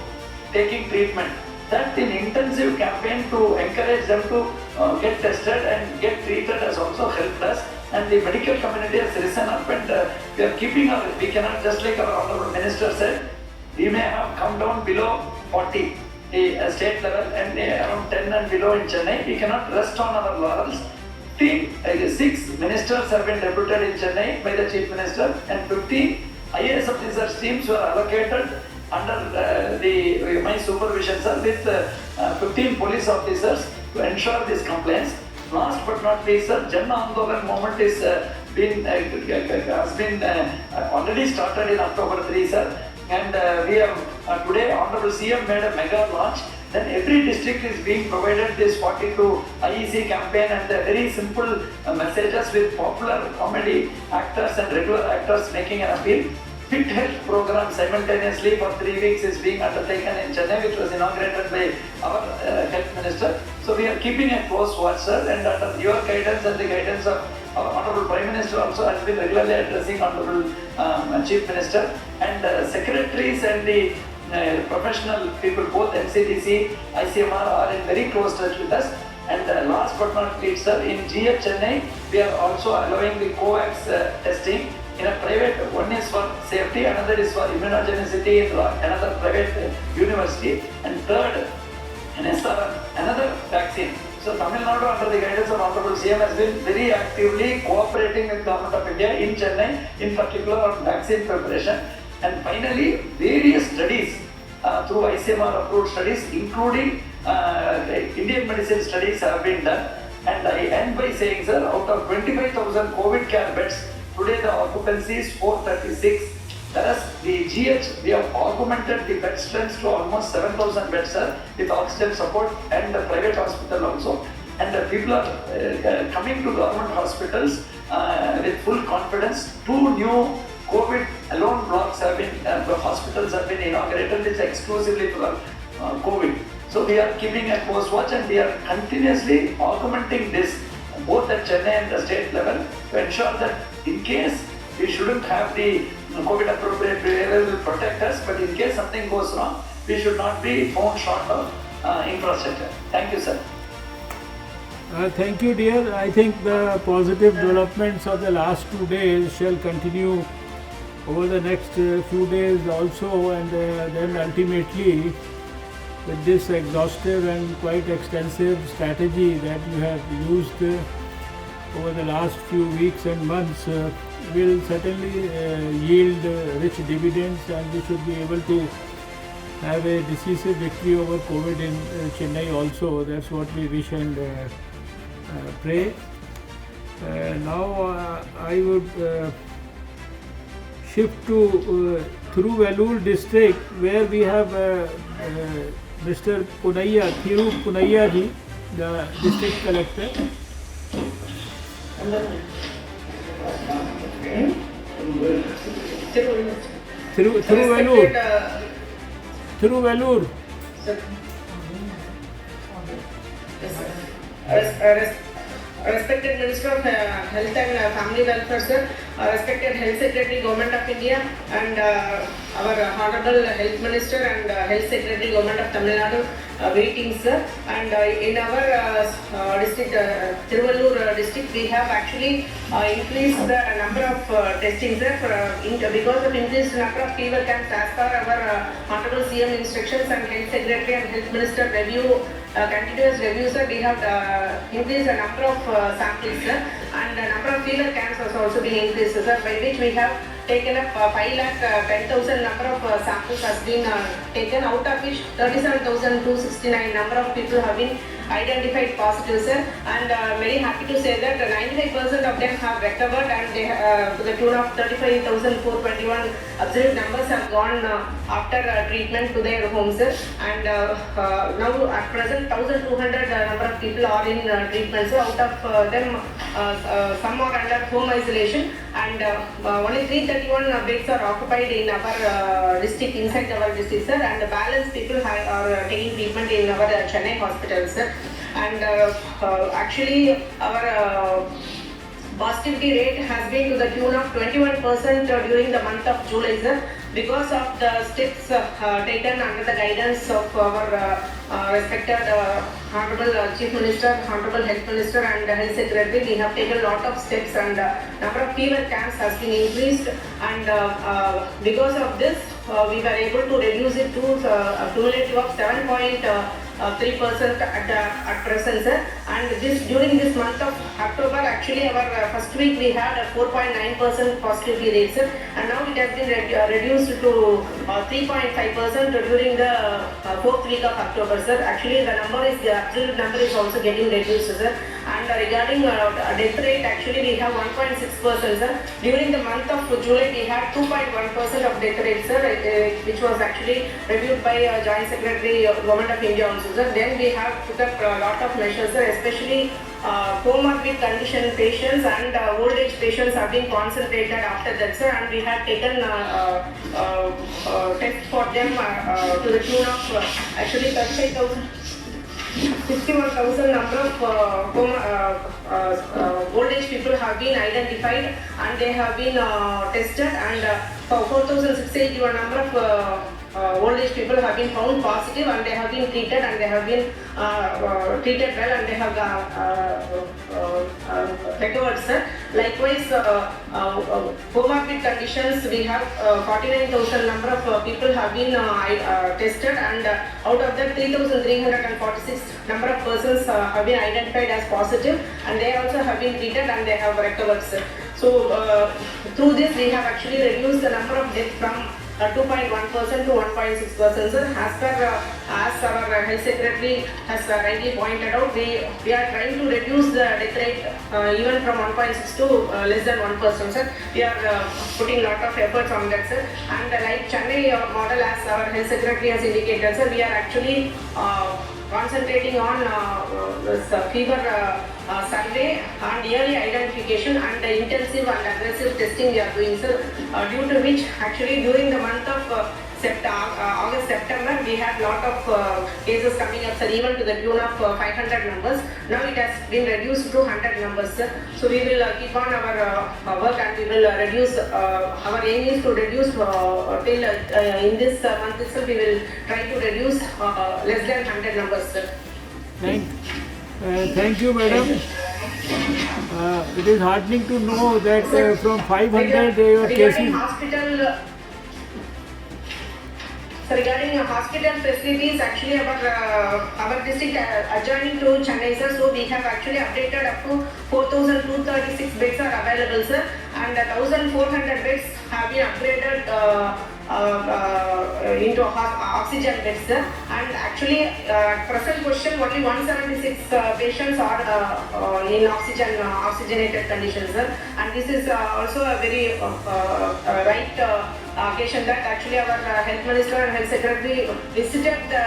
taking treatment. That in intensive campaign to encourage them to get tested and get treated has also helped us, and the medical community has risen up, and we are keeping our, we cannot, just like our Honorable Minister said, we may have come down below 40 state level and around 10 and below in Chennai. We cannot rest on our laurels. 6 ministers have been deputed in Chennai by the Chief Minister, and 15 IAS officers teams were allocated under my supervision, sir, with 15 police officers to ensure this compliance. Last but not least, sir, Jan Andolan movement is has been already started in October 3, sir. And we have today Honorable CM made a mega launch. Then every district is being provided this 42 IEC campaign and very simple messages with popular comedy actors and regular actors making an appeal. Fit Health program simultaneously for 3 weeks is being undertaken in Chennai, which was inaugurated by our Health Minister. So we are keeping a close watch, sir, and under your guidance and the guidance of our Honorable Prime Minister also has been regularly addressing Honorable Chief Minister, and secretaries and the professional people, both NCDC, ICMR are in very close touch with us. And last but not least, sir, in GH Chennai, we are also allowing the COVAX testing in a private, one is for safety, another is for immunogenicity in another private university, and third, an SRM, another vaccine. So Tamil Nadu, under the guidance of Honorable CM, has been very actively cooperating with Government of India in Chennai, in particular on vaccine preparation. And finally, various studies through ICMR approved studies, including Indian medicine studies, have been done. And I end by saying, sir, out of 25,000 COVID care beds, today the occupancy is 436. Whereas the GH, we have augmented the bed strength to almost 7,000 beds, sir, with oxygen support and the private hospital also. And the people are coming to government hospitals with full confidence. 2 new COVID alone blocks have been, hospitals have been inaugurated, which is exclusively for COVID. So we are keeping a close watch, and we are continuously augmenting this both at Chennai and the state level to ensure that in case we shouldn't have the COVID appropriate behavior will protect us, but in case something goes wrong, we should not be found short of infrastructure. Thank you, sir. Thank you, dear. I think the positive developments of the last 2 days shall continue over the next few days also, and then ultimately with this exhaustive and quite extensive strategy that you have used over the last few weeks and months, will certainly yield rich dividends, and we should be able to have a decisive victory over COVID in Chennai also. That's what we wish and pray. Now I would shift to Thiruvallur district, where we have Mr. Punaiya, Thiru Punaiya ji, the district collector. Thiruvallur. Respected Minister of Health and Family Welfare, sir, respected Health Secretary, Government of India, and our Honorable Health Minister and Health Secretary, Government of Tamil Nadu, greetings, sir. And in our district, Thiruvallur district, we have actually increased the number of testings, sir, because of increased number of fever camps as per our Honorable CM instructions and Health Secretary and Health Minister review. Continuous reviews, sir, we have increased the number of samples, sir, and the number of fever camps has also been increased, sir, by which we have taken up 5,10,000 number of samples has been taken, out of which 37,269 number of people have been identified positive, sir, and very happy to say that 95% of them have recovered, and they to the tune of 35,421 absolute numbers have gone after treatment to their homes, sir, and now at present 1,200 number of people are in treatment, so out of them some are under home isolation, and only 331 beds are occupied in our district, inside our district, sir, and the balance people are taking treatment in our Chennai hospital, sir. And actually our positivity rate has been to the tune of 21% during the month of July, sir, because of the steps taken under the guidance of our respected Honorable Chief Minister, Honorable Health Minister and Health Secretary. We have taken a lot of steps, and number of fever camps has been increased, and because of this we were able to reduce it to a cumulative of 7.3% at present, sir. And this during this month of October, actually our first week we had a 4.9% positivity rate, sir, and now it has been reduced to 3.5% during the fourth week of October, sir. Actually the absolute number is also getting reduced, sir. And regarding death rate, actually we have 1.6%, sir. During the month of July we had 2.1% of death rate, sir, which was actually reviewed by Joint Secretary Government of India also, sir. Then we have put up a lot of measures, sir, especially comorbid condition patients and old age patients have been concentrated after that, sir, and we have taken tests for them to the tune of actually 61,000 number of old age people have been identified and they have been tested, and 4,681 number of old age people have been found positive, and they have been treated, and they have been treated well, and they have recovered, sir. Likewise, comorbid conditions, we have 49,000 number of people have been tested, and out of that 3,346 number of persons have been identified as positive, and they also have been treated and they have recovered, sir. So through this we have actually reduced the number of deaths from 2.1% to 1.6%, sir. As our Health Secretary has rightly pointed out, we are trying to reduce the death rate even from 1.6 to less than 1%, sir. We are putting a lot of efforts on that, sir. And like Chennai model, as our Health Secretary has indicated, sir, we are actually concentrating on this fever survey and early identification and intensive and aggressive testing we are doing, sir, due to which actually during the month of August, September, we had lot of cases coming up, sir, even to the tune of 500 numbers. Now it has been reduced to 100 numbers, sir. So we will keep on our work, and we will reduce, our aim is to reduce till in this month itself we will try to reduce less than 100 numbers, sir. Thank you, madam. It is heartening to know that from 500 cases. Regarding hospital facilities, actually our district adjoining to Chennai, sir, so we have actually updated up to 4,236 beds are available, sir, and 1,400 beds have been upgraded into oxygen beds. And actually, at present position, only 176 patients are in oxygenated conditions. And this is also a very right occasion that actually our health minister and health secretary visited the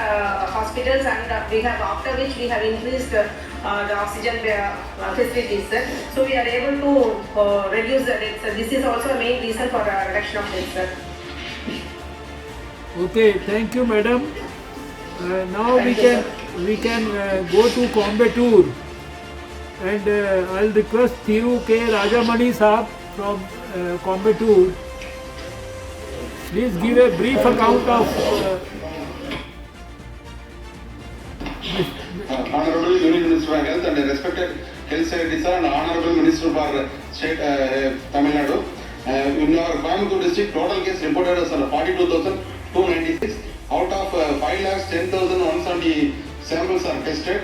hospitals, and we have, after which we have increased the oxygen facilities. So we are able to reduce the deaths. This is also a main reason for reduction of deaths. Okay, thank you, madam. Now we can go to Coimbatore, and I'll request Thiru K. Rajamani Saab from Coimbatore. Please give a brief account of Honorable Union Minister for Health and respected Health Secretary Sir and Honorable Minister for State Tamil Nadu. In our Coimbatore district, total case reported as 42,296. Out of 5,10,170 samples are tested.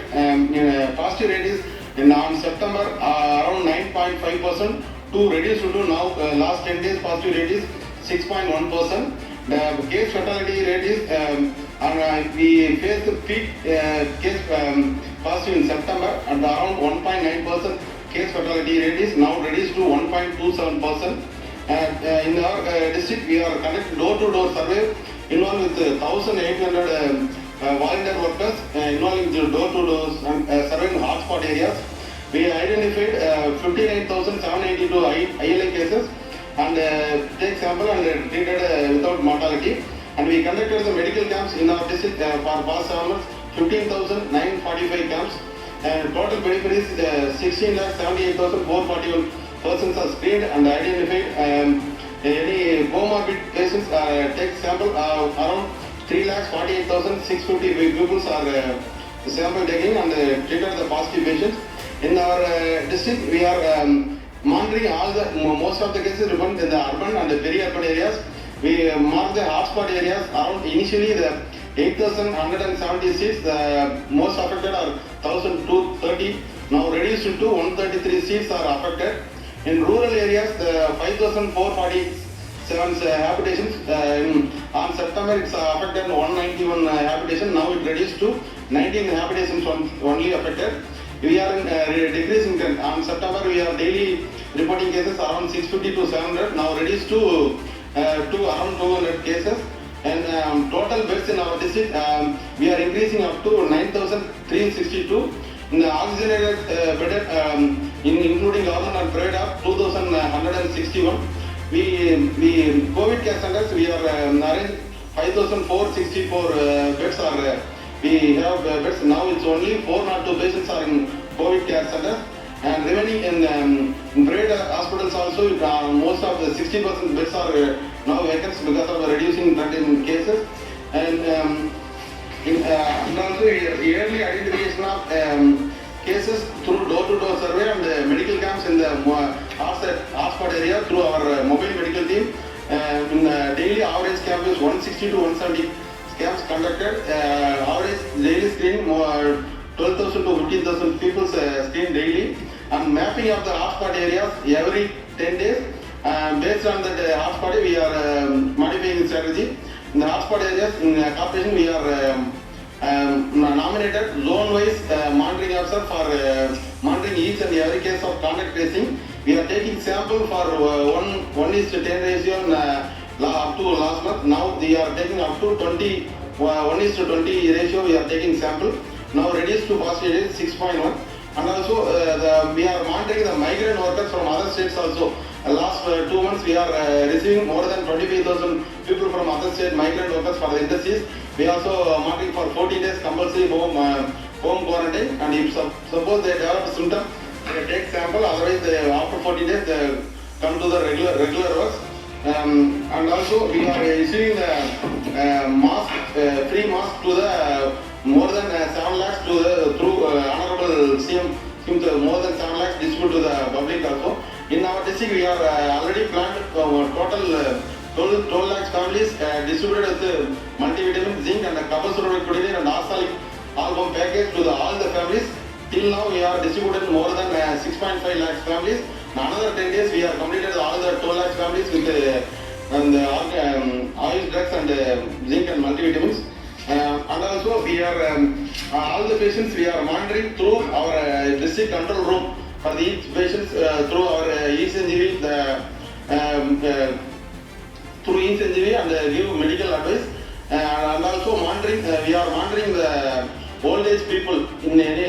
Positive rate is on September around 9.5% to reduce to now last 10 days positive rate is 6.1%. The case fatality rate is we faced the peak case positive in September and around 1.9% case fatality rate is now reduced to 1.27%. In our district, we are conducting door-to-door survey involved with 1,800 volunteer workers involving door-to-door surveying hotspot areas. We identified 59,782 ILA cases and take sample and treated without mortality. And we conducted the medical camps in our district for past 7 months, 15,945 camps. And total benefit is 16,78,441 persons are screened and identified. Any comorbid patients take sample around 3,48,650 people are sample taking and treated the positive patients. In our district, we are monitoring all the most of the cases reported in the urban and the peri-urban areas. We mark the hotspot areas around initially the 8,170 seats. The most affected are 1,230. Now reduced to 133 seats are affected. In rural areas, the 5,447 habitations on September it's affected 191 habitation. Now it reduced to 19 habitations only affected. We are in decreasing trend. On September, we are daily reporting cases around 650 to 700. Now reduced to around 200 cases. And total beds in our district, we are increasing up to 9,362. In the oxygenated bedded, including government and private, are 2,161. We COVID care centers, we are arranged 5,464 beds are. We have beds now. It's only 402 patients are in COVID care centers, and remaining in private hospitals also. Most of the 60% beds are now vacant because of reducing trend in cases, and also yearly identification of cases through door-to-door survey and medical camps in the hotspot area through our mobile medical team. In daily average camp is 160 to 170 camps conducted. Average daily screening 12,000 to 15,000 people screened daily. And mapping of the hotspot areas every 10 days. Based on the hotspot, we are modifying the strategy. In the hotspot areas, in corporation, we are nominated zone-wise monitoring officer for monitoring each and every case of contact tracing. We are taking sample for 1:10 ratio up to last month. Now we are taking up to 1:20 ratio. We are taking sample. Now reduced to positive 6.1. And also we are monitoring the migrant workers from other states also. Last 2 months we are receiving more than 25,000 people from other state migrant workers for the industries. We also monitoring for 40 days compulsory home quarantine, and if suppose they develop a symptom, they take sample. Otherwise, after 40 days they come to the regular works. And also we are issuing the mask, free mask to the more than 7 lakhs to the through Honorable CM. More than 7 lakhs distributed to the public also. In our district, we are already planned total 12 lakhs families distributed with multivitamin, zinc, and Kabasura Kudir and Arsalic album package to all the families. Till now, we are distributed more than 6.5 lakhs families. another 10 days we are completed all the 2 lakh families with oil drugs and zinc and multivitamins. And also we are all the patients we are monitoring through our district control room for the each patients through our ECNGV, through ECNGV and give medical advice. And also monitoring, we are monitoring the old age people in any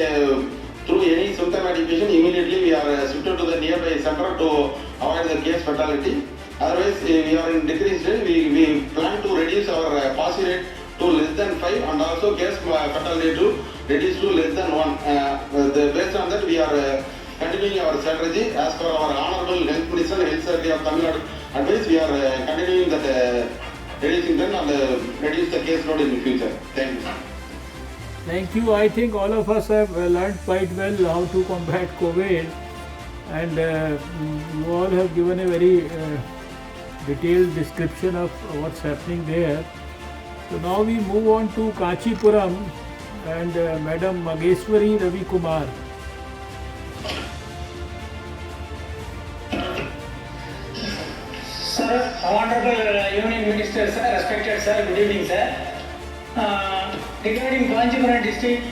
through any symptomatic patient. Immediately we are shifted to the nearby center to avoid the case fatality. Otherwise, we are in decreased rate. We plan to reduce our positive rate to less than 5 and also case fatality to reduce to less than 1. Based on that, we are continuing our strategy as per our Honorable Health Minister and Health Secretary of Tamil Nadu advice. We are continuing that reducing them and reduce the case load in the future. Thank you. Thank you. I think all of us have learned quite well how to combat COVID, and you all have given a very detailed description of what's happening there. So now we move on to Kanchipuram and Madam Mageshwari Ravi Kumar. Sir, Honorable Union Minister, sir, respected sir, good evening, sir. Regarding Kanchipuram district,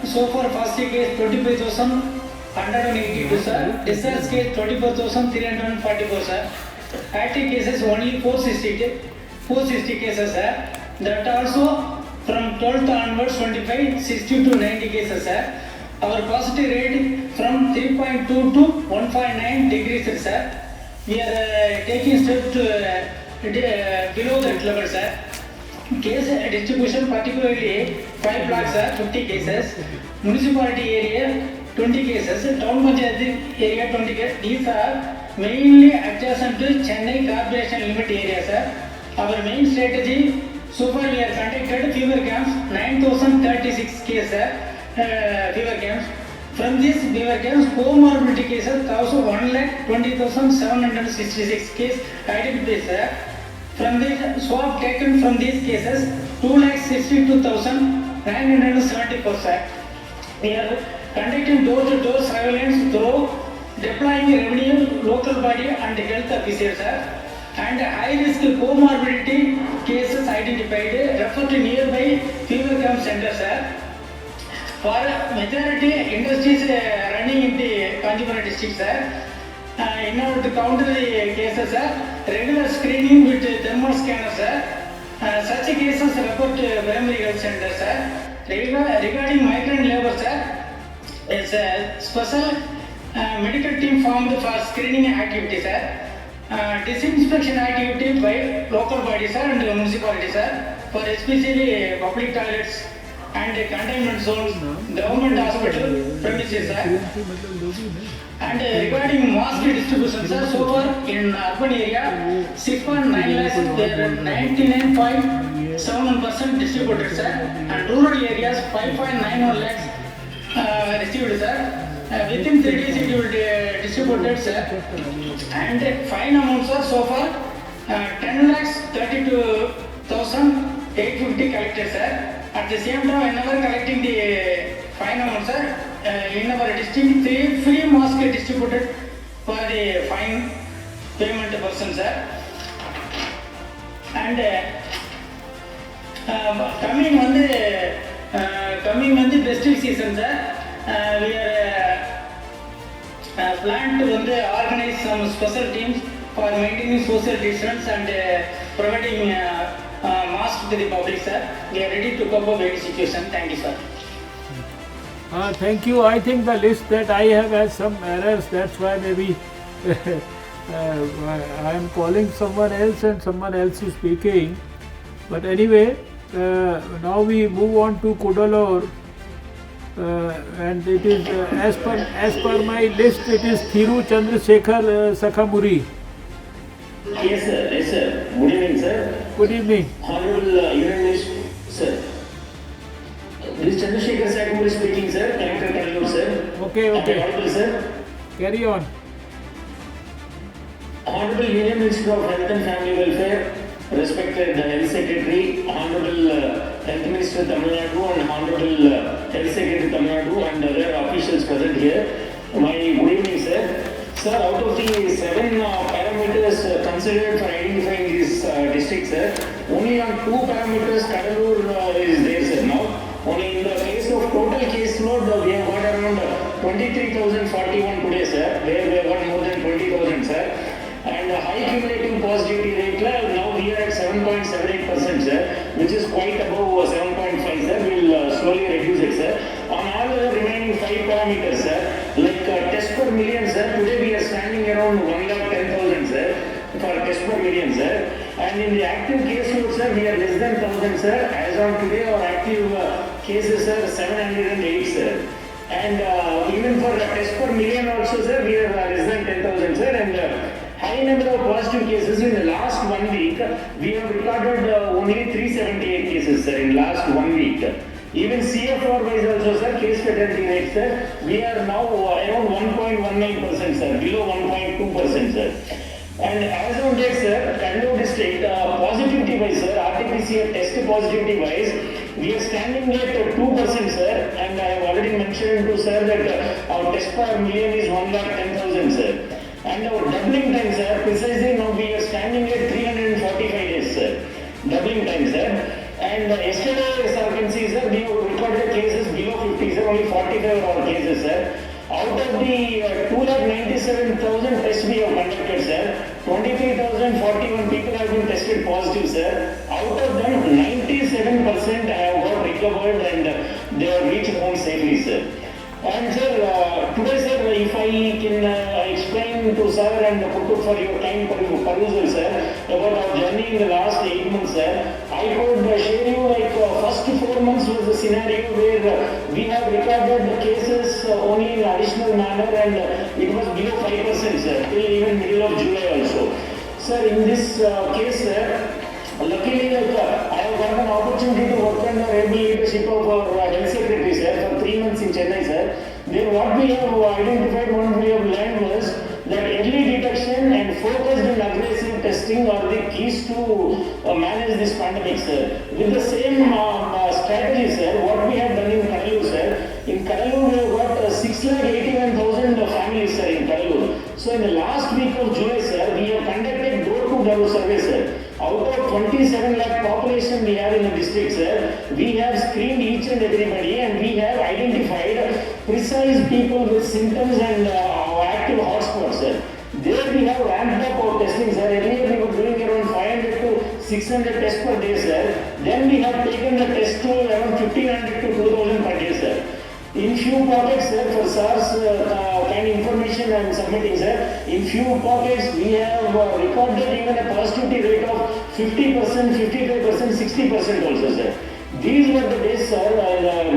so far first case 25,182, sir. Discharge case 24,344, sir. Active cases only 460 cases, sir. That also from 12th onwards 25, 60 to 90 cases, sir. Our positive rate from 3.2 to 1.9 degrees, sir. We are taking steps to below that level, sir. Case distribution particularly 5 blocks, sir, 50 cases. Municipality area 20 cases. Town Panchayat area 20 cases. These are mainly adjacent to Chennai Corporation Limit area, sir. Our main strategy, so far we have conducted fever camps, 9,036 cases, fever camps. From these fever camps, comorbidity cases, 1,20,766 cases identified, sir. From the swab taken from these cases, 2,62,974, sir. We are conducting door-to-door surveillance through deploying revenue, local body and health officers, sir. And high-risk comorbidity cases identified, refer to nearby fever camp centers, sir. For majority industries running in the Kanchipuram district, sir, in order to counter the cases, sir, regular screening with thermal scanners, sir. Such cases refer to primary health centers, sir. Regarding migrant labor, sir, is a special medical team formed for screening activities, sir. Disinfection activity by local bodies, sir, and municipalities, sir, for especially public toilets and containment zones, government hospital premises, sir. And regarding mask distribution, sir, so far in urban area, 6.9 lakhs, there are 99.71% distributed, sir, and rural areas 5.91 lakhs distributed, sir. Within 3 days it will be distributed, sir. And fine amounts, sir, so far 10 lakhs 32,850 collected, sir. At the same time, whenever collecting the fine amount, sir, in our district, 3 free masks distributed for the fine payment person, sir. And coming on the festive season, sir, we are planned to organize some special teams for maintaining social distance and providing masks to the public, sir. We are ready to cope with any situation. Thank you, sir. Thank you. I think the list that I have has some errors. That's why maybe I am calling someone else and someone else is speaking. But anyway, now we move on to Kudalur. And it is as per my list, it is Thiru Chandrasekhar Sakhamuri. Yes, sir. Yes, sir. Good evening, sir. Good evening. Honorable Union Minister, sir. This is Chandrasekhar Sakhamuri speaking, sir. Collector Kudalur, sir. Okay. Honorable, sir. Carry on. Honorable Union Minister of Health and Family Welfare, respected Health Secretary, Honorable Health Minister Tamil Nadu and Honorable Health Secretary Tamil Nadu and other officials present here. My good evening, sir. Sir, out of the 7 parameters considered for identifying this district, sir, only on 2 parameters Kadalur is there, sir. Now, only in the case of total caseload, we have got around 23,041 today, sir. Where we have got more than 20,000, sir. And high cumulative positivity rate, now we are at 7.78%, sir, which is quite above 7.5, sir. We will slowly reduce it, sir. On all the remaining 5 parameters, sir, like test per million, sir, today we are standing around 1,10,000, sir, for test per million, sir. And in the active case load, sir, we are less than 1,000, sir. As on today, our active cases are 708, sir. And even for test per million also, sir, we are less than 10,000, sir. And high number of positive cases in the last 1 week, we have recorded only 378 cases, sir, in last 1 week. Even CFR wise also, sir, case fatality rate, sir, we are now around 1.19%, sir, below 1.2%, sir. And as on date, sir, Kadalur district, positivity wise, sir, RT-PCR test positivity wise, we are standing at 2%, sir, and I have already mentioned to sir that our test per million is 1,10,000, sir. And our doubling time, sir, precisely now we are standing at 345 days, sir. Doubling time, sir. And yesterday, sir, can see, sir, we have recorded cases below 50, sir, only 45 are our cases, sir. Out of the 2,97,000 tests we have conducted, sir, 23,041 people have been tested positive, sir. Out of them, 97% have got recovered and they have reached home safely, sir. And sir, today, sir, if I can explain to sir and put for your kind perusal, sir, about our journey in the last 8 months, sir, I could share you like first 4 months was the scenario where we have recorded the cases only in additional manner and it was below 5%, sir, till even middle of July also. Sir, in this case, sir, luckily, I have got an opportunity to work under able leadership of our health secretary, sir, for 3 months in Chennai, sir. Then what we have identified, what we have learned was that early detection and focused and aggressive testing are the keys to manage this pandemic, sir. With the same strategy, sir, what we have done in Kadalur, sir, in Kadalur we have got 681,000 families, sir, in Kadalur. So in the last week of July, sir, we have conducted door-to-door survey, sir. Out of 27 lakh population we have in the district, sir, we have screened each and everybody and we have identified precise people with symptoms and active hotspots, sir. There we have ramped up our testing, sir. Earlier we were doing around 500 to 600 tests per day, sir. Then we have taken the test to around 1,500 to 2,000 per day, sir. In few pockets, sir, for SARS kind of information I am submitting, sir, in few pockets we have recorded even a positivity rate of 50%, 55%, 60% also, sir. These were the days, sir,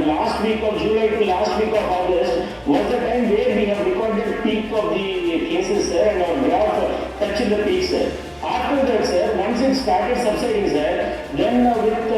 last week of July to last week of August was the time where we have recorded peak of the cases, sir, and our graph touched the peak, sir. After that, sir, once it started subsiding, sir, then with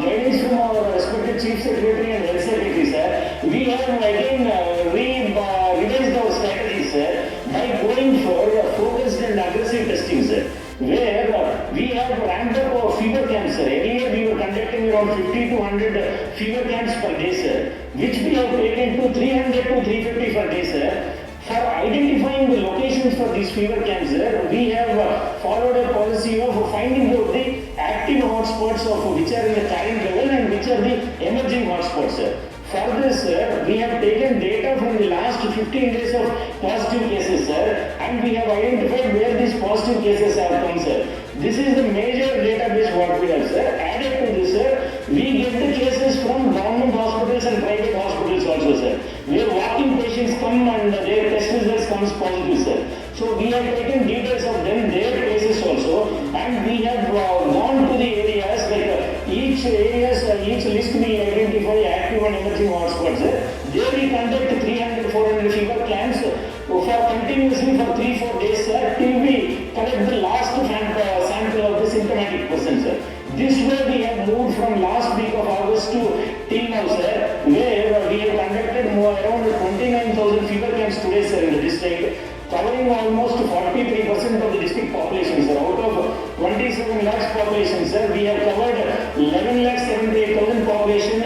guidance from our respected Chief Secretary and Health Secretary, sir, we have again revised our strategy, sir, by going for focused and aggressive testing, sir, where we have ramped up our fever camps, sir. Earlier we were conducting around 50 to 100 fever camps per day, sir, which we have taken to 300 to 350 per day, sir. For identifying the locations for these fever camps, sir, we have followed a policy of finding out the active hotspots of which are in the current level and which are the emerging hotspots, sir. For this, sir, we have taken data from the last 15 days of positive cases, sir, and we have identified where these positive cases have come, sir. This is the major database what we have, sir. Added to this, sir, we get the cases from government hospitals and private hospitals also, sir, where walking patients come and their test results comes positive, sir. So we have taken details of them, their cases also, and we have gone to the areas like each list we identify active and emerging hotspots, sir. There we conduct 300, 400 fever camps for continuously for 3-4 days, sir, till we collect the last sample of the symptomatic person, sir. This way we have moved from last week of August to till now, sir, where we have conducted around 29,000 fever camps today, sir, in the district, covering almost 43% of the district population, sir. Out of 27 lakhs population, sir, we have covered 11 lakhs 78,000 population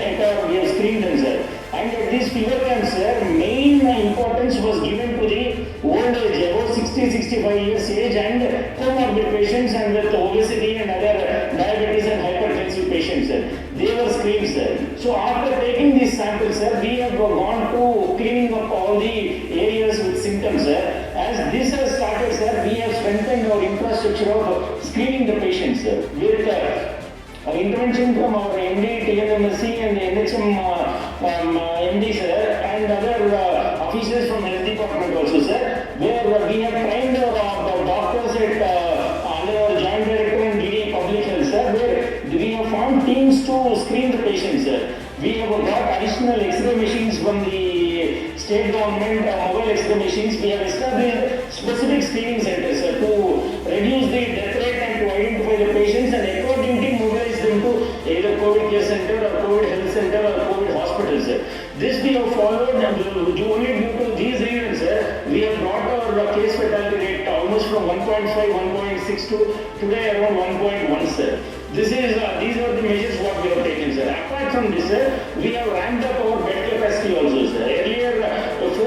we have screened them, sir. And at these fever camps, sir, main importance was given to the old age patients and with obesity and other diabetes and hypertensive patients, sir. They were screened, sir. So after taking these samples, sir, we have gone to cleaning up all the areas with symptoms, sir. As this has started, sir, we have strengthened our infrastructure of screening the patients, sir, with intervention from our MD, TNMSC and NHM MD, sir, and other officers from health department also, sir, where we have trained our doctors at under our joint director and DD public health, sir, where we have formed teams to screen the patients, sir. We have got additional X-ray machines from the state government, mobile X-ray machines. We have established specific screening centers, sir, to reduce the death rate and to identify the patients and accordingly mobilize them to either COVID care center or COVID health center or COVID hospital, sir. This we have followed and only due to these reasons, sir, we have brought our case fatality rate almost from 1.5, 1.6 to today around 1.1, sir. These are the measures what we have taken, sir. Apart from this, sir, we have ramped up our bed capacity also, sir. Earlier,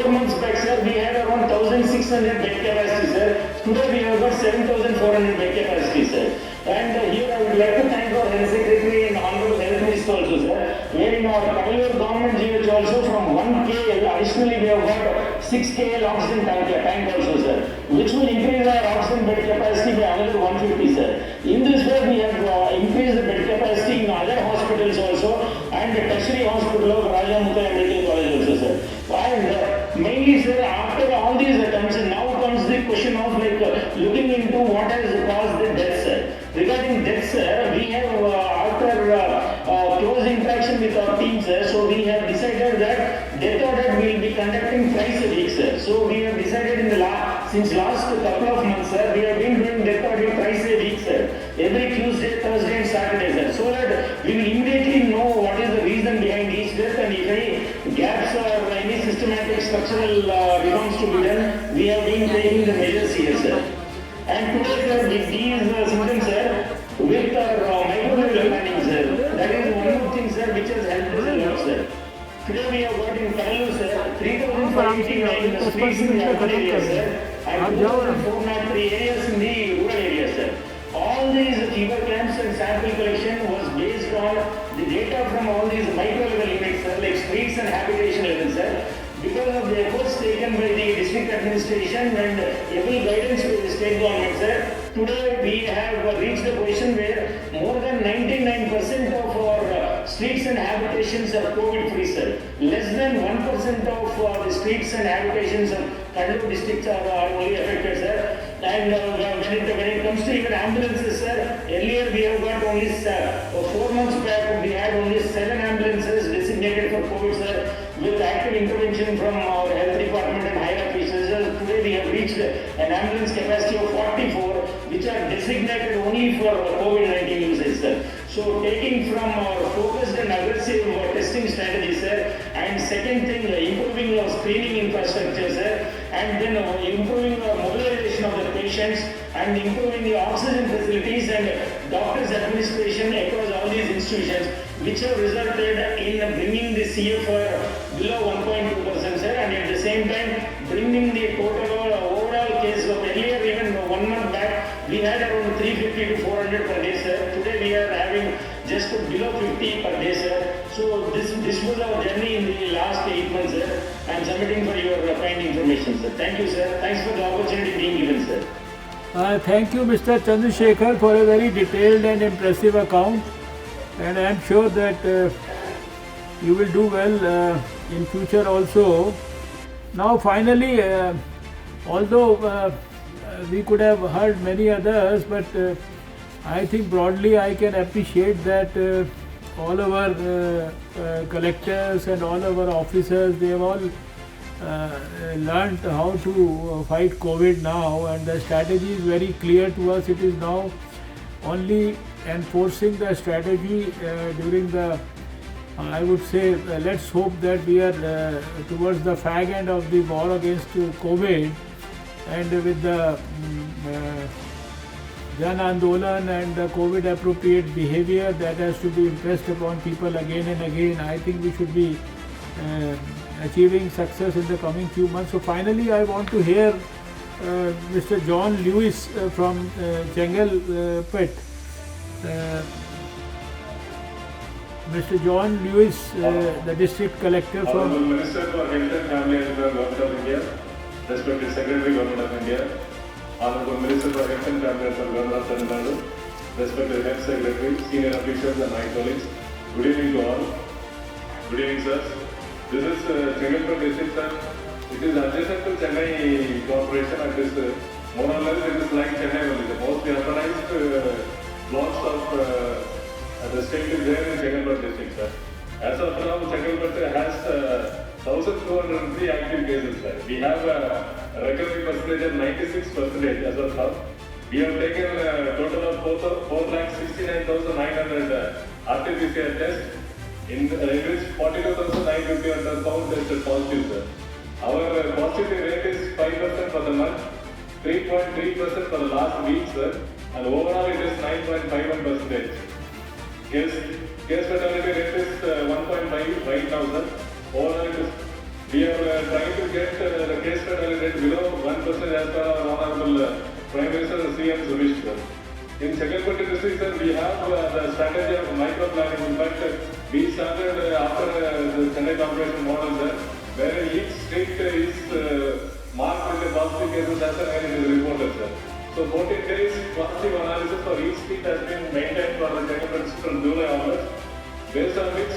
4 months back, sir, we had around 1,600 bed capacity, sir. Today we have got 7,400 bed capacity, sir. And here I would like to thank our Health Secretary and Honorable Health Minister also, sir. Where in our Kannur government GH also from 1 KL, additionally we have got 6 KL oxygen tank also, sir, which will increase our oxygen bed capacity by another 150, sir. In this way, we have increased the bed capacity in other hospitals also and the tertiary hospital of Raja Mutaya Medical College also, sir. And mainly, sir, after all these attempts, now comes the question of looking into what has caused the death, sir. Regarding death, sir, we have after close interaction with our team, sir, so we have decided that death audit we will be conducting twice a week, sir. So we have decided in the since last couple of months, sir, we have been doing death audit twice a week, sir. Every Tuesday, Thursday and Saturday, sir. So that we will immediately know what is the reason behind each death and if any gaps or any systematic structural reforms to be done, we have been taking the measures here, sir. And today, sir, with these symptoms, sir, with our microbial planning, sir, that is one more thing, sir, which has helped us a lot, sir. Today we have got in Kannur, sir, 3,589 streets in the urban areas, sir, and 2,403 areas in the rural areas, sir. All these fever camps and sample collection was based on the data from all these micro-level units, sir, like streets and habitation levels, sir. Because of the efforts taken by the district administration and every guidance by the state government, sir, today we have reached a position where more than 99% of our streets and habitations are COVID-free, sir. Less than 1% of the streets and habitations of Kannur districts are only affected, sir. And when it comes to even ambulances, sir, earlier we have got only 4 months back we had only 7 ambulances designated for COVID, sir, with active intervention from our health department and higher officials. Today we have reached an ambulance capacity of 44, which are designated only for COVID-19 usage, sir. So taking from our focused and aggressive testing strategy, sir, and second thing, improving our screening infrastructure, sir, and then improving our mobilization of the patients and improving the oxygen facilities and doctors' administration across all these institutions, which have resulted in bringing the CFR below 1.2%, sir, and at the same time bringing the total overall case of earlier, even 1 month back, we had around 350 to 400 per day, sir. Today we are having just below 50 per day, sir. So this was our journey in the last 8 months, sir. I am submitting for your kind information, sir. Thank you, sir. Thanks for the opportunity being given, sir. Thank you, Mr. Chandrasekhar, for a very detailed and impressive account, and I am sure that you will do well in future also. Now finally, although we could have heard many others, but I think broadly I can appreciate that all our collectors and all our officers, they have all learned how to fight COVID now, and the strategy is very clear to us. It is now only enforcing the strategy during the, I would say, let's hope that we are towards the fag end of the war against COVID, and with the Jan Andolan and the COVID appropriate behavior that has to be impressed upon people again and again, I think we should be achieving success in the coming few months. So finally I want to hear Mr. John Lewis from Chengalpet. Mr. John Lewis, the district collector from Honorable Minister for Health and Family Welfare, Government of India, respected Secretary, Government of India, Honorable Minister for Health and Family Welfare, Government of Tamil Nadu, respected Health Secretary, senior officials and my colleagues, good evening to all. Good evening, sir. This is Chengalpet district, sir. It is adjacent to Chennai Corporation and it is more or less it is like Chennai only. The most urbanized blocks of the state is there in Chengalpet district, sir. As of now, Chengalpet has 1,203 active cases, sir. We have a recovery percentage of 96% as of now. We have taken a total of 4,69,900 RT-PCR tests, in which 42,951 are found tested positive, sir. Our positivity rate is 5% for the month, 3.3% for the last week, sir, and overall it is 9.51%. Case fatality rate is 1.5 right now, sir. Overall it is, we are trying to get the case fatality rate below 1% as per our Honorable Prime Minister CM Suresh, sir. In Chengalpet district, sir, we have the strategy of micro-planning. In fact, we started after the Chennai Corporation model, sir, where each street is marked with the positive cases as and when it is reported, sir. So 14 days positive analysis for each street has been maintained for the Chengalpet from July onwards, based on which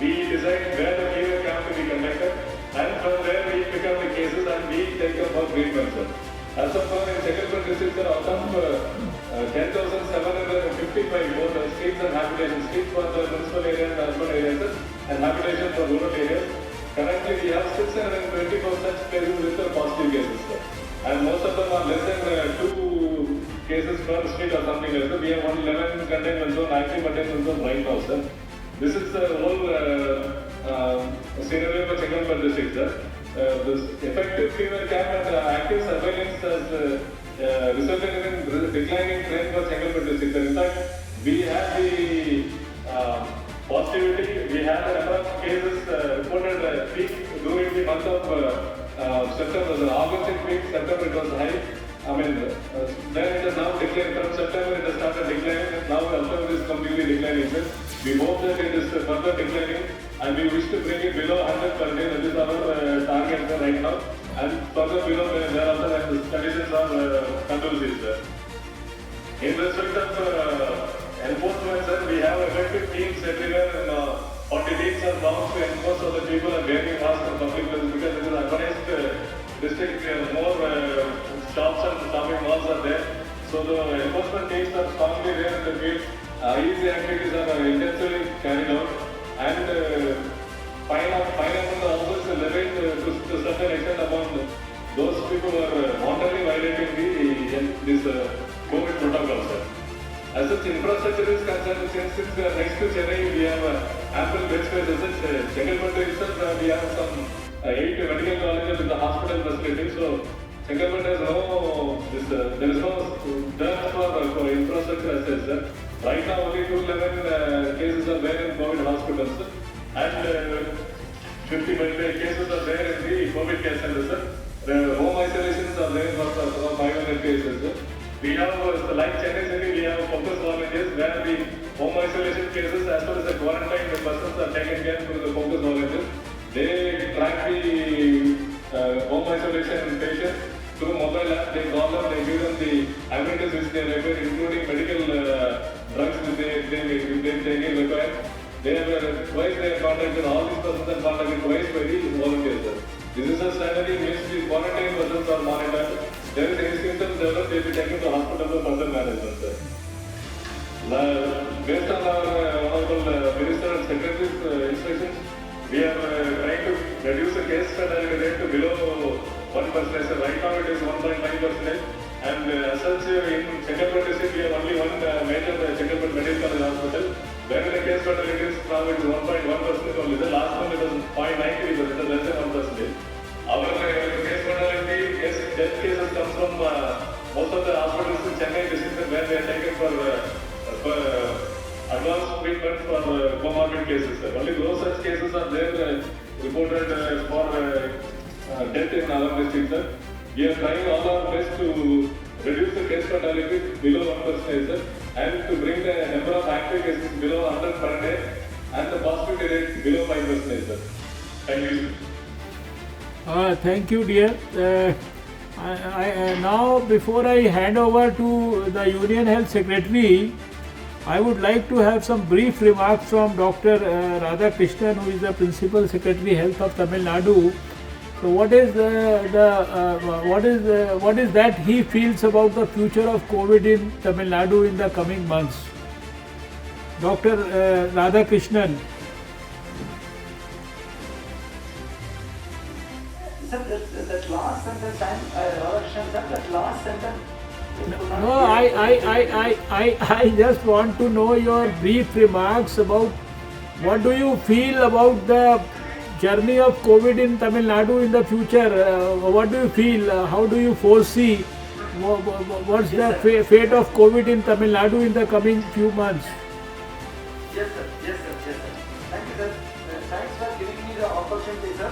we decide where the fever camp to be conducted and from where we pick up the cases and we take them for treatment, sir. As of now, in Chengalpet district, sir, out of 10,755 both streets and habitation, streets for the municipal areas and urban areas, and habitation for rural areas. Currently, we have 624 such places with positive cases, sir. And most of them are less than 2 cases per street or something like that. We have 11 containment zone, active containment zone right now, sir. This is the whole scenario for Chengalpet district, sir. This effective fever cap and active surveillance has resulted in a declining trend for Chengalpet district. In fact, we had the positivity, we had a number of cases reported peak during the month of September. So August it peaked, September it was high. I mean, then it has now declined. From September it has started declining, and now October is completely declining. We hope that it is further declining, and we wish to bring it below 100 per day. That is our target right now. And further below, there are other conditions of control. In respect of enforcement, sir, we have effective teams everywhere, and 40 teams are bound to enforce so that people are wearing masks in public places, because it is an urbanized district, more shops and shopping malls are there. So the enforcement teams are strongly there in the field. Easy activities are intensively carried out, and fine amount of offers levied to certain extent upon those people who are wantonly violating this COVID protocol, sir. As such, infrastructure is concerned, since it's next to Chennai, we have ample bed space. As such, Chengalpet itself, we have some 8 medical colleges with the hospital facilities. So, Chengalpet has there is no dearth for infrastructure as such, sir. Right now, only 211 cases are there in COVID hospitals, and 50 cases are there in the COVID care centers, sir. The home isolations are there for 500 cases, sir. We have, like Chennai City, we have focus volunteers where the home isolation cases, as well as the quarantine, the persons are taken care through the focus volunteers. They track the home isolation patients through mobile app. They call them, they give them the amenities which they require, including medical drugs which they require. They have twice they have contacted, all these persons are contacted twice by the volunteers. This is a strategy in which the quarantine persons are monitored. There is any symptoms developed, they will be taken to hospital for further management, sir. Based on our Honorable Minister and Secretary's instructions, we are trying to reduce the case fatality rate to below 1%. So right now it is 1.9%. And as such, in Chengalpet district, we have only one major Chengalpet Medical College Hospital, where the case fatality is now it is 1.1% only. The last one it was 0.93%, less than 1%. Our case fatality, death cases comes from most of the hospitals in Chennai district, where they are taken for advanced treatment for comorbid cases. Only those such cases are there reported for death in our district. we are trying all our best to reduce the case fatality below 1%, sir, and to bring the number of active cases below 100 per day and the positivity rate below 5%, sir. Thank you, sir. Thank you, dear. Now, before I hand over to the Union Health Secretary, I would like to have some brief remarks from Dr. Radhakrishnan, who is the Principal Secretary Health of Tamil Nadu. So, what is that he feels about the future of COVID in Tamil Nadu in the coming months? Dr. Radhakrishnan. Sir, that last sentence, Radhakrishnan, that last sentence. No, I just want to know your brief remarks about what do you feel about the journey of COVID in Tamil Nadu in the future. What do you feel? How do you foresee? What's the fate of COVID in Tamil Nadu in the coming few months? Yes, sir. Yes, sir. Yes, sir. Thank you, sir. Thanks for giving me the opportunity, sir.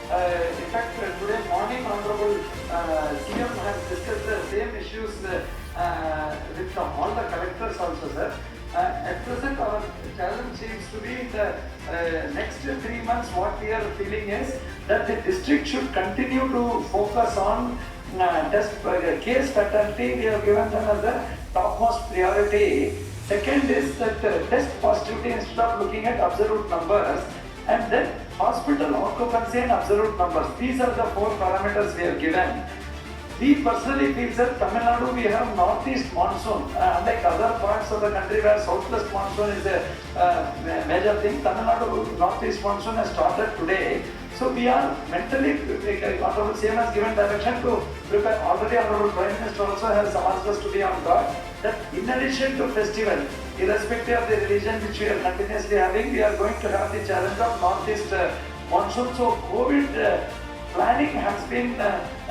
In fact, today morning, Honorable CM has discussed the same issues with all the collectors also, sir. At present, our challenge seems to be in the next 3 months. What we are feeling is that the district should continue to focus on case fatality. We have given them as the topmost priority. Second is that test positivity instead of looking at absolute numbers, and then hospital occupancy and absolute numbers. These are the 4 parameters we have given. We personally feel that Tamil Nadu, we have northeast monsoon. Unlike other parts of the country where southwest monsoon is a major thing, Tamil Nadu northeast monsoon has started today. So we are mentally, Honorable CM has given direction to prepare. Already Honorable Prime Minister also has asked us to be on guard that in addition to festival, irrespective of the religion which we are continuously having, we are going to have the challenge of northeast monsoon. So COVID planning has been,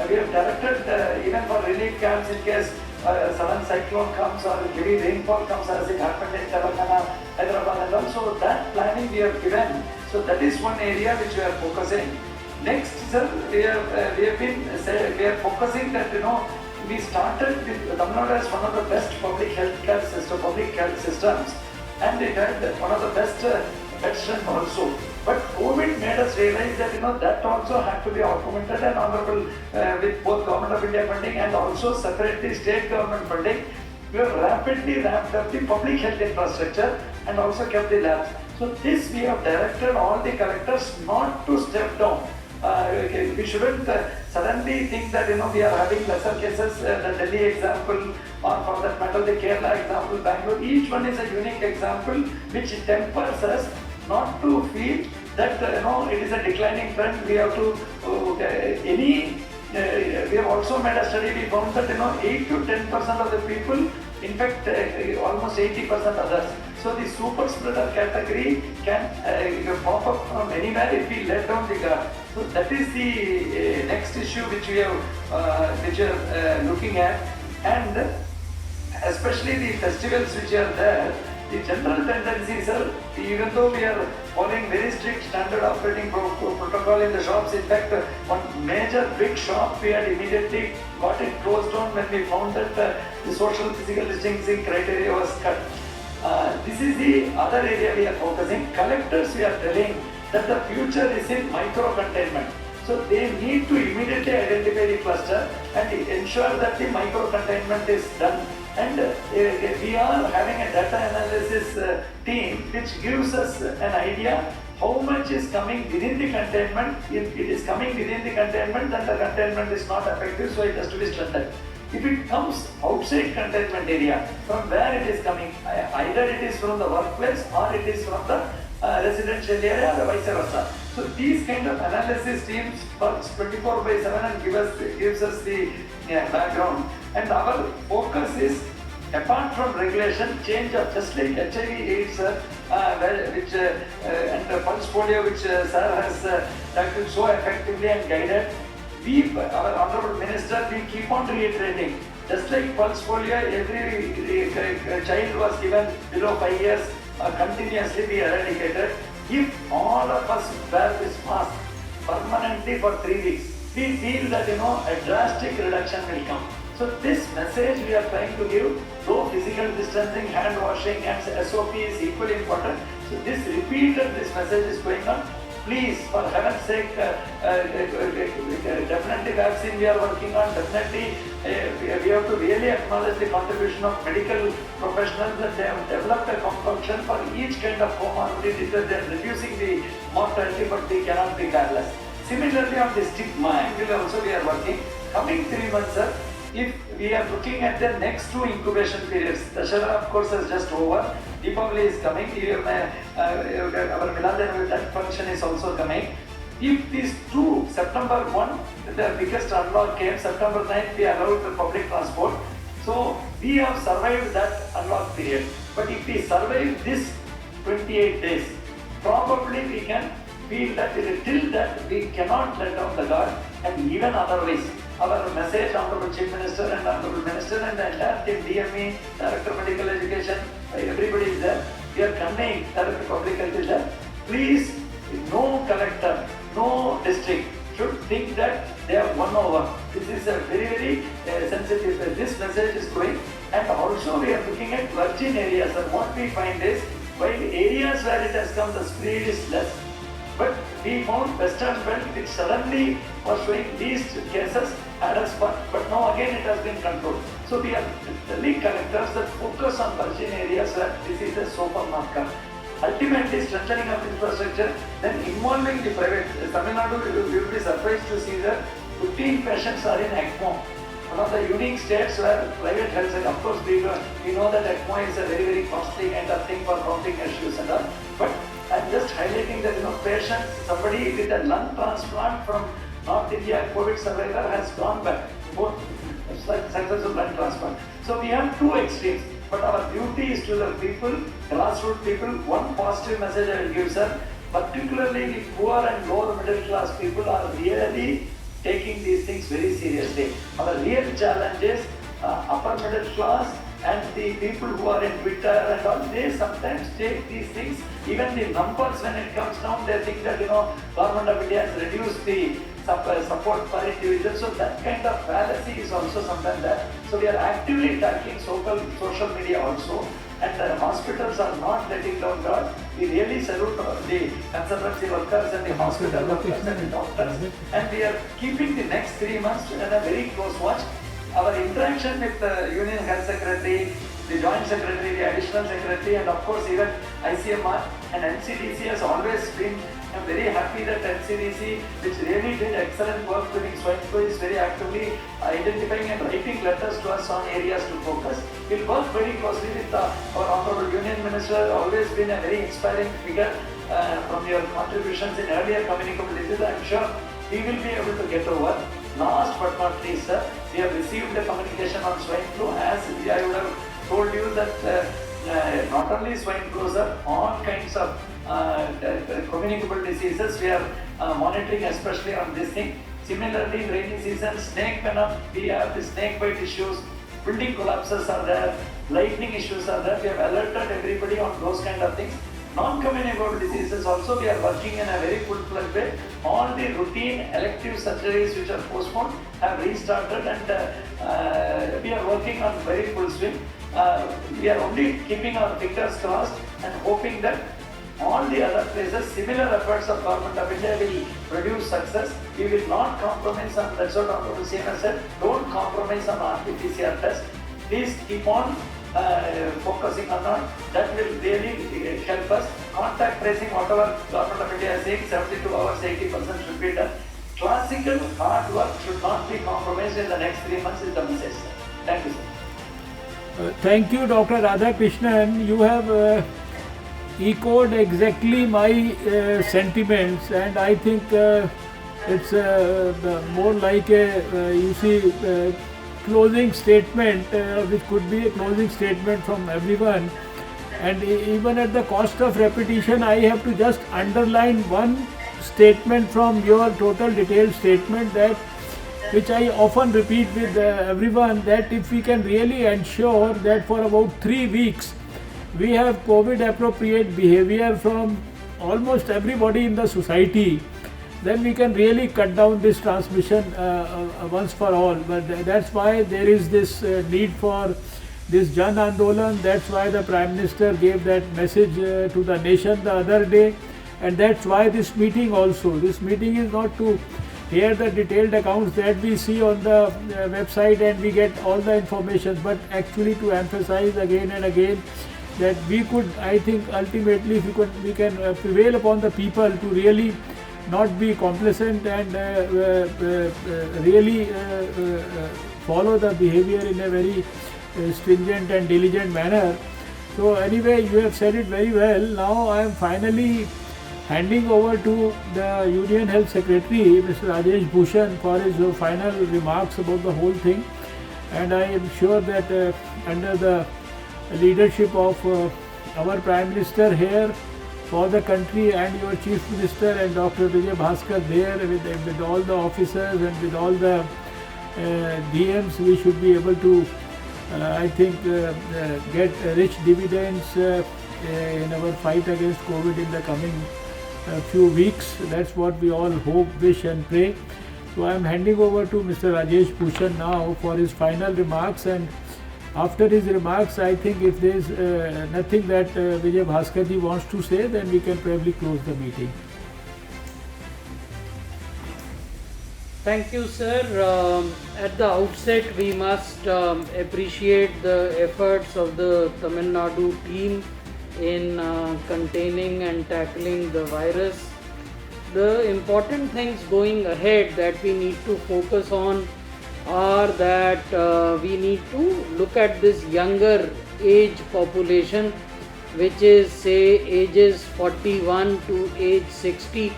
we have directed even for relief camps in case sudden cyclone comes or heavy rainfall comes as it happened in Telangana, Hyderabad, and also that planning we have given. So that is one area which we are focusing. Next, sir, we are focusing that we started with Tamil Nadu as one of the best public health systems, and it had one of the best bed strength also. But COVID made us realize that that also had to be augmented and honorable with both Government of India funding and also separately state government funding. We have rapidly ramped up the public health infrastructure and also kept the labs. So this we have directed all the collectors not to step down. We shouldn't suddenly think that we are having lesser cases. The Delhi example, or for that matter the Kerala example, Bangalore. Each one is a unique example which tempers us not to feel that it is a declining trend. We have to we have also made a study. We found that 8 to 10% of the people, in fact almost 80% others. So the super spreader category can pop up from anywhere if we let down the guard. So that is the next issue which we are looking at, and especially the festivals which are there. The general tendencies are, even though we are following very strict standard operating protocol in the shops, in fact, one major big shop we had immediately got it closed down when we found that the social physical distancing criteria was cut. This is the other area we are focusing. Collectors, we are telling that the future is in micro containment. So they need to immediately identify the cluster and ensure that the micro containment is done. And we are having a data analysis team which gives us an idea how much is coming within the containment. If it is coming within the containment, then the containment is not effective, so it has to be strengthened. If it comes outside containment area, from where it is coming, either it is from the workplace or it is from the residential area or vice versa. So these kind of analysis teams works 24/7 and gives us the background. And our focus is, apart from regulation, change of just like HIV/AIDS, which and the pulse polio, which sir has tackled so effectively and guided. Our Honorable Minister, we keep on reiterating. Just like pulse polio, every child was given below 5 years, continuously be eradicated. If all of us wear this mask permanently for 3 weeks, we feel that a drastic reduction will come. So this message we are trying to give, though physical distancing, hand washing and SOP is equally important. So this message is going on. Please, for heaven's sake, definitely vaccine we are working on, definitely we have to really acknowledge the contribution of medical professionals that they have developed a concoction for each kind of comorbidity that they are reducing the mortality, but we cannot be careless. Similarly, on the stigma angle also we are working. Coming 3 months, sir, if we are looking at the next 2 incubation periods, Dussehra of course is just over, Deepavali is coming, our Milad that function is also coming. If these 2, September 1, the biggest unlock came, September 9th we allowed the public transport. So we have survived that unlock period. But if we survive this 28 days, probably we can feel that till that we cannot let down the guard, and even otherwise. Our message, Honorable Chief Minister and Honorable Minister and the entire team, DME, Director of Medical Education, everybody is there. We are conveying, Director of Public Health is there. Please, no collector, no district should think that they have won over. This is a very sensitive, this message is going. And also we are looking at virgin areas, and what we find is, while areas where it has come, the speed is less. But we found Western Belt, which suddenly was showing least cases, had a spot, but now again it has been controlled. So we are telling collectors that focus on virgin areas where disease is so far not come. Ultimately, strengthening of infrastructure, then involving the private. Tamil Nadu, you will be surprised to see that 15 patients are in ECMO. One of the unique states where private health sector, of course, we know that ECMO is a very costly kind of thing for mounting issues and all. But I'm just highlighting that patients, somebody with a lung transplant from North India, COVID survivor, has gone back. Both successful lung transplant. So we have 2 extremes. But our duty is to the people, grassroots people. One positive message I will give, sir. Particularly the poor and lower middle class people are really taking these things very seriously. Our real challenge is upper middle class and the people who are in Twitter and all, they sometimes take these things, even the numbers when it comes down, they think that Government of India has reduced the support per individual. So that kind of fallacy is also sometimes there. So we are actively tackling social media also, and the hospitals are not letting down guard. We really salute the conservancy workers and the hospital workers and the doctors, and we are keeping the next 3 months in a very close watch. Our interaction with the Union Health Secretary, the Joint Secretary, the Additional Secretary, and of course even ICMR and NCDC has always been. I'm very happy that NCDC, which really did excellent work during swine flu, is very actively identifying and writing letters to us on areas to focus. We'll work very closely with our Honorable Union Minister, always been a very inspiring figure from your contributions in earlier communicable diseases. I'm sure he will be able to get over. Last but not least, sir, we have received the communication on swine flu. As I would have told you that not only swine flu, sir, all kinds of communicable diseases we are monitoring, especially on this thing. Similarly, in rainy season, snake venom, we have the snake bite issues, building collapses are there, lightning issues are there. We have alerted everybody on those kind of things. Non-communicable diseases also we are working in a very full-fledged way. All the routine elective surgeries which are postponed have restarted, and we are working on very full swing. We are only keeping our fingers crossed and hoping that all the other places, similar efforts of Government of India will produce success. We will not compromise on, that's what Honorable CMS said, don't compromise on RT-PCR test. Please keep on focusing on that will really help us. Contact tracing, whatever Government of India is saying, 72 hours, 80% should be done. Classical hard work should not be compromised in the next 3 months is the message, sir. Thank you, sir. Thank you, Dr. Radhakrishnan. You have echoed exactly my sentiments, and I think it's more like a closing statement, which could be a closing statement from everyone. And even at the cost of repetition, I have to just underline one statement from your total detailed statement, that which I often repeat with everyone, that if we can really ensure that for about 3 weeks we have COVID appropriate behavior from almost everybody in the society, then we can really cut down this transmission once for all. But that's why there is this need for this Jan Andolan. That's why the Prime Minister gave that message to the nation the other day, and that's why this meeting also. This meeting is not to hear the detailed accounts that we see on the website and we get all the information, but actually to emphasize again and again that we could, I think ultimately we can prevail upon the people to really not be complacent and really follow the behavior in a very stringent and diligent manner. So anyway, you have said it very well. Now I am finally handing over to the Union Health Secretary, Mr. Rajesh Bhushan, for his final remarks about the whole thing. And I am sure that under the leadership of our Prime Minister here for the country and your Chief Minister and Dr. Vijay Bhaskar there with all the officers and with all the DMs, we should be able to, I think, get rich dividends in our fight against COVID in the coming few weeks. That's what we all hope, wish and pray. So I am handing over to Mr. Rajesh Bhushan now for his final remarks, and after his remarks, I think if there is nothing that Vijay Bhaskarji wants to say, then we can probably close the meeting. Thank you, sir. At the outset, we must appreciate the efforts of the Tamil Nadu team in containing and tackling the virus. The important things going ahead that we need to focus on are that we need to look at this younger age population, which is say ages 41 to age 60,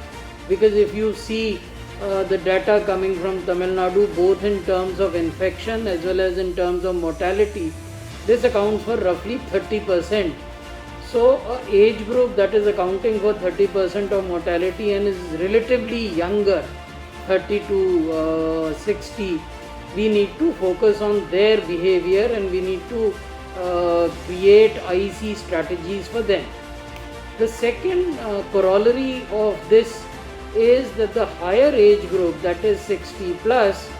because if you see the data coming from Tamil Nadu, both in terms of infection as well as in terms of mortality, this accounts for roughly 30%. So an age group that is accounting for 30% of mortality and is relatively younger, 30 to 60, we need to focus on their behavior and we need to create IC strategies for them. The second corollary of this is that the higher age group, that is 60 plus,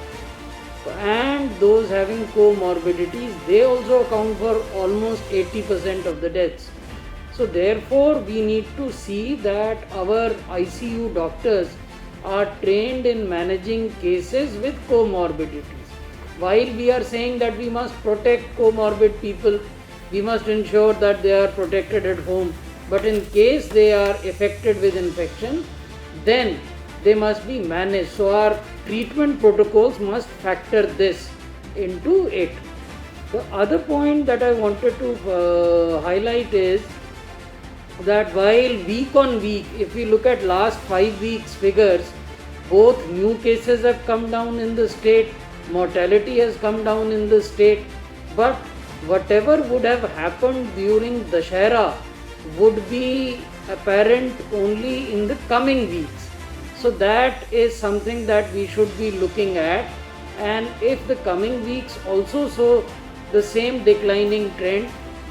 and those having comorbidities, they also account for almost 80% of the deaths. So therefore we need to see that our ICU doctors are trained in managing cases with comorbidities. While we are saying that we must protect comorbid people, we must ensure that they are protected at home, but in case they are affected with infection, then they must be managed. So our treatment protocols must factor this into it. The other point that I wanted to highlight is that while week on week, if we look at last 5 weeks figures, both new cases have come down in the state, mortality has come down in the state, but whatever would have happened during Dussehra would be apparent only in the coming weeks. So that is something that we should be looking at, and if the coming weeks also show the same declining trend,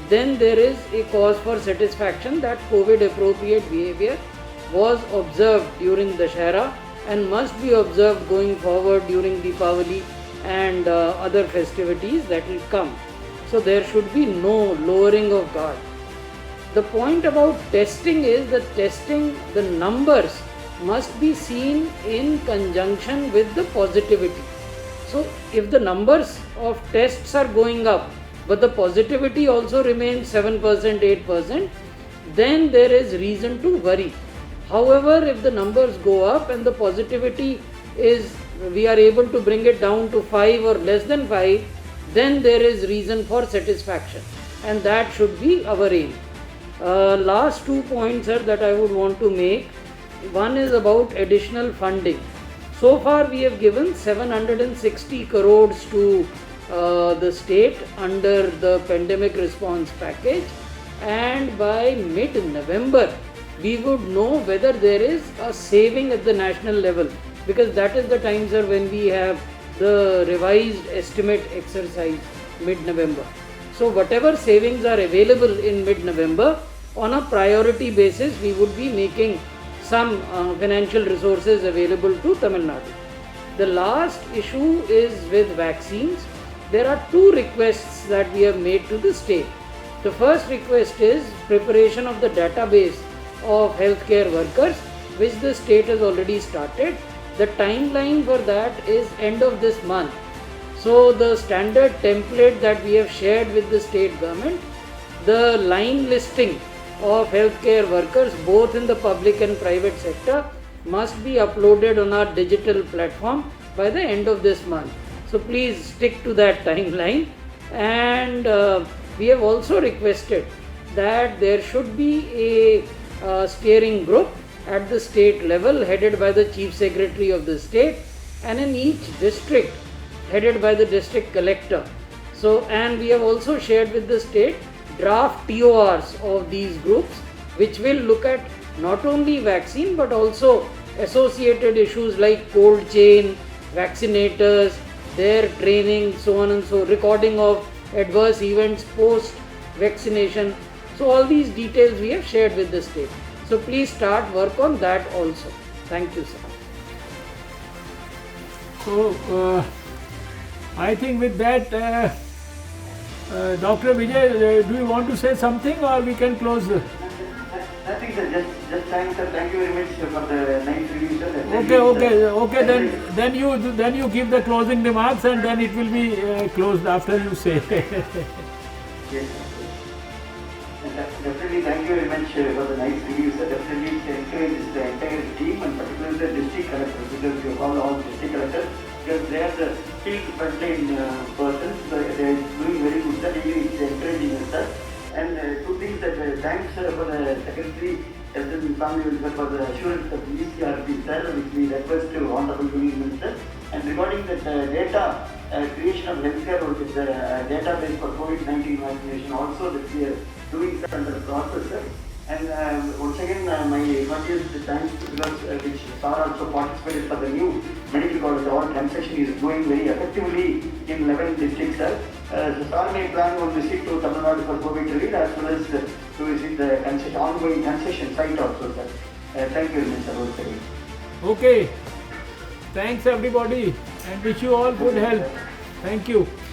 then there is a cause for satisfaction that COVID appropriate behavior was observed during Dussehra and must be observed going forward during Deepavali and other festivities that will come. So there should be no lowering of guard. The point about testing is that testing, the numbers must be seen in conjunction with the positivity. So if the numbers of tests are going up, but the positivity also remains 7%, 8%, then there is reason to worry. However, if the numbers go up and the positivity is, we are able to bring it down to 5 or less than 5, then there is reason for satisfaction, and that should be our aim. Last 2 points that I would want to make. One is about additional funding. So far we have given 760 crores to the state under the pandemic response package, and by mid-November we would know whether there is a saving at the national level, because that is the time, sir, when we have the revised estimate exercise mid-November. So whatever savings are available in mid-November, on a priority basis we would be making some financial resources available to Tamil Nadu. The last issue is with vaccines. There are two requests that we have made to the state. The first request is preparation of the database of healthcare workers, which the state has already started. The timeline for that is end of this month. So the standard template that we have shared with the state government, the line listing of healthcare workers both in the public and private sector must be uploaded on our digital platform by the end of this month. So please stick to that timeline. And we have also requested that there should be a steering group at the state level headed by the Chief Secretary of the state, and in each district headed by the district collector. So, and we have also shared with the state draft TORs of these groups, which will look at not only vaccine but also associated issues like cold chain, vaccinators, their training, so on and so, recording of adverse events post vaccination. So all these details we have shared with the state. So please start work on that also. Thank you, sir. So I think with that, Dr. Vijay, do you want to say something or we can close? Nothing, sir. Just thanks, sir. Thank you very much for the nice review, sir. Okay. Then you give the closing remarks and then it will be closed after you say. Yes, sir. Definitely, thank you very much for the nice review, sir. Definitely encourage the entire team and particularly the district collectors, because you call all district collectors, because they are the field frontline persons. They are doing very good, sir. It's encouraging us, sir. And two things that thanks for the Secretary Health and Family Welfare for the assurance of ECRP, sir, which we request to Honorable Union Minister. And regarding the data creation of healthcare, which is the database for COVID-19 vaccination, also that we are doing under the process, sir. And once again, my heartiest thanks, because which SAR also participated for the new medical college. Our transaction is going very effectively in 11 districts, sir. So SAR may plan one visit to Tamil Nadu for COVID relief as well as to visit the ongoing concession site also, sir. Thank you very much, sir, once again. Okay. Thanks everybody and wish you all good health. Thank you.